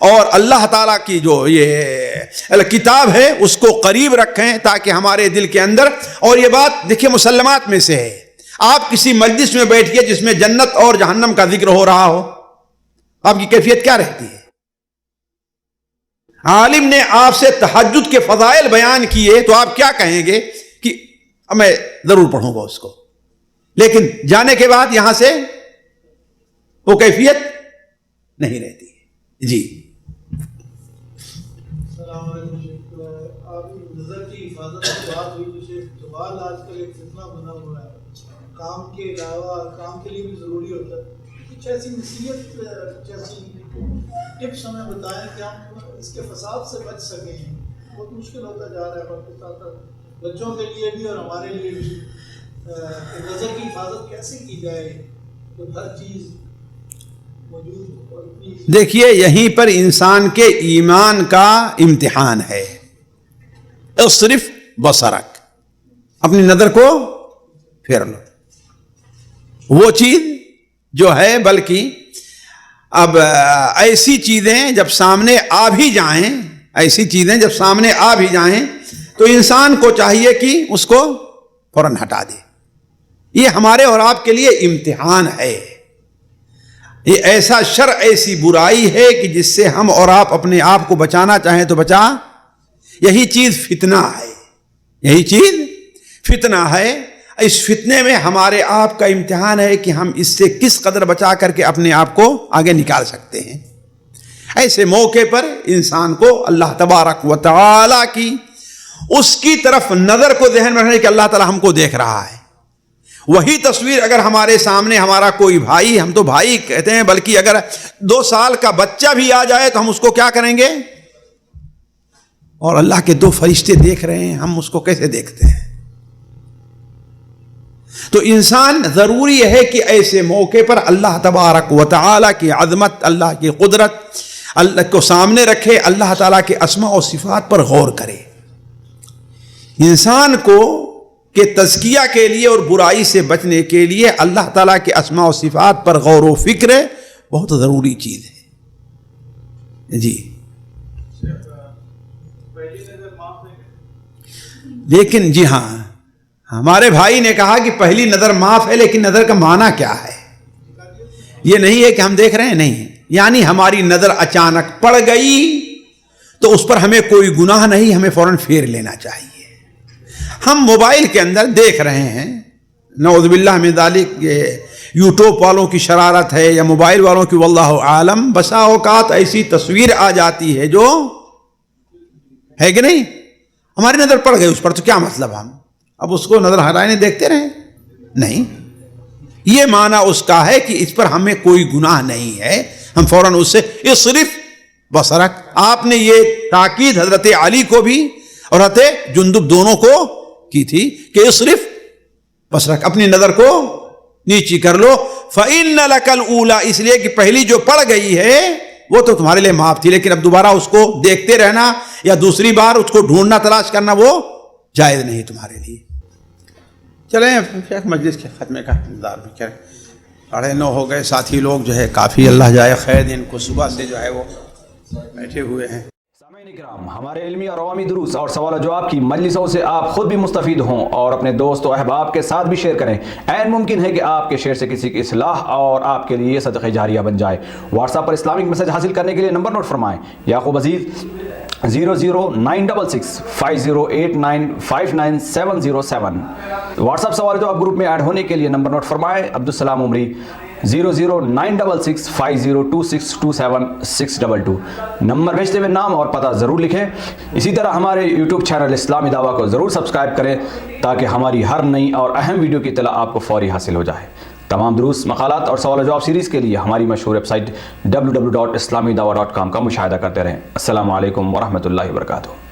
[SPEAKER 1] اور اللہ تعالیٰ کی جو یہ کتاب ہے اس کو قریب رکھیں تاکہ ہمارے دل کے اندر، اور یہ بات دیکھیں مسلمات میں سے ہے، آپ کسی مجلس میں بیٹھیے جس میں جنت اور جہنم کا ذکر ہو رہا ہو، آپ کی کیفیت کیا رہتی ہے؟ عالم نے آپ سے تہجد کے فضائل بیان کیے تو آپ کیا کہیں گے کہ میں ضرور پڑھوں گا اس کو، لیکن جانے کے بعد یہاں سے وہ کیفیت نہیں رہتی ہے. جی
[SPEAKER 3] السلام علیکم. آپ نظر کی حفاظت کی بات ہوئی، جیسے سوال آج کل ایک فتنہ بنا ہوا ہے، کام کے علاوہ کام کے لیے بھی ضروری ہوتا ہے، کچھ ایسی نصیحت، کچھ ایسی ٹپس ہمیں بتائیں کہ ہم اس کے فساد سے بچ سکیں. بہت مشکل ہوتا جا رہا ہے وقت کے ساتھ ساتھ بچوں کے لیے بھی اور ہمارے لیے بھی، نظر کی حفاظت کیسے کی جائے جب ہر چیز موجود ہو.
[SPEAKER 1] دیکھیے یہیں پر انسان کے ایمان کا امتحان ہے. صرف بصرک، اپنی نظر کو پھیر لو، وہ چیز جو ہے، بلکہ اب ایسی چیزیں جب سامنے آ بھی جائیں، ایسی چیزیں جب سامنے آ بھی جائیں تو انسان کو چاہیے کہ اس کو فوراً ہٹا دے. یہ ہمارے اور آپ کے لیے امتحان ہے. یہ ایسا شر، ایسی برائی ہے کہ جس سے ہم اور آپ اپنے آپ کو بچانا چاہیں تو بچا. یہی چیز فتنہ ہے، یہی چیز فتنہ ہے. اس فتنے میں ہمارے آپ کا امتحان ہے کہ ہم اس سے کس قدر بچا کر کے اپنے آپ کو آگے نکال سکتے ہیں. ایسے موقع پر انسان کو اللہ تبارک و تعالی کی اس کی طرف نظر کو ذہن میں رکھنے کہ اللہ تعالی ہم کو دیکھ رہا ہے. وہی تصویر اگر ہمارے سامنے ہمارا کوئی بھائی، ہم تو بھائی کہتے ہیں، بلکہ اگر 2 سال کا بچہ بھی آ جائے تو ہم اس کو کیا کریں گے؟ اور اللہ کے 2 فرشتے دیکھ رہے ہیں، ہم اس کو کیسے دیکھتے ہیں؟ تو انسان ضروری ہے کہ ایسے موقع پر اللہ تبارک و تعالی کی عظمت، اللہ کی قدرت اللہ کو سامنے رکھے، اللہ تعالیٰ کے اسماء و صفات پر غور کرے. انسان کو کہ تزکیہ کے لیے اور برائی سے بچنے کے لیے اللہ تعالیٰ کے اسماء و صفات پر غور و فکر بہت ضروری چیز ہے جی. لیکن جی ہاں ہمارے بھائی نے کہا کہ پہلی نظر معاف ہے، لیکن نظر کا معنی کیا ہے؟ یہ نہیں ہے کہ ہم دیکھ رہے ہیں، نہیں، یعنی ہماری نظر اچانک پڑ گئی تو اس پر ہمیں کوئی گناہ نہیں، ہمیں فوراً پھیر لینا چاہیے. ہم موبائل کے اندر دیکھ رہے ہیں، نعوذ باللہ من ذالک، یہ یوٹیوب والوں کی شرارت ہے یا موبائل والوں کی، واللہ عالم، بسا اوقات ایسی تصویر آ جاتی ہے جو ہے کہ نہیں، ہماری نظر پڑ گئی اس پر، تو کیا مطلب ہم اب اس کو نظر ہٹائے دیکھتے رہیں؟ نہیں، یہ معنی اس کا ہے کہ اس پر ہمیں کوئی گناہ نہیں ہے، ہم فوراً اس سے اصرف بصرک. آپ نے یہ تاکید حضرت علی کو بھی اور حضرت جندب دونوں کو کی تھی کہ اصرف بصرک، اپنی نظر کو نیچی کر لو. فَإِنَّ لَكَ الْأُولَى، اس لیے کہ پہلی جو پڑ گئی ہے وہ تو تمہارے لیے معاف تھی، لیکن اب دوبارہ اس کو دیکھتے رہنا یا دوسری بار اس کو ڈھونڈنا تلاش کرنا وہ جائز نہیں تمہارے لیے. چلیں شیخ مجلس کے ختمے کا انتظار بھی کریں، 9:30 ہو گئے. ساتھی لوگ جو ہے کافی اللہ جائے خیر دن کو صبح سے جو ہے وہ بیٹھے ہوئے ہیں.
[SPEAKER 4] سامعین کرام، ہمارے علمی اور عوامی دروس اور سوال و جواب کی مجلسوں سے آپ خود بھی مستفید ہوں اور اپنے دوست و احباب کے ساتھ بھی شیئر کریں. عین ممکن ہے کہ آپ کے شیئر سے کسی کی اصلاح اور آپ کے لیے صدقہ جاریہ بن جائے. واٹس ایپ پر اسلامک میسج حاصل کرنے کے لیے نمبر نوٹ فرمائیں: یعقوب عزیز 00966 5089 59707. واٹس ایپ سوال جواب گروپ میں ایڈ ہونے کے لیے نمبر نوٹ فرمائیں: عبدالسلام عمری 00966 502627 نمبر بھیجتے ہوئے نام اور پتہ ضرور لکھیں. اسی طرح ہمارے یوٹیوب چینل اسلامی دعویٰ کو ضرور سبسکرائب کریں تاکہ ہماری ہر نئی اور اہم ویڈیو کی اطلاع آپ کو فوری حاصل ہو جائے. تمام دروس، مقالات اور سوال و جواب سیریز کے لیے ہماری مشہور ویب سائٹ www.islamidawah.com کا مشاہدہ کرتے رہیں. السلام علیکم ورحمۃ اللہ وبرکاتہ.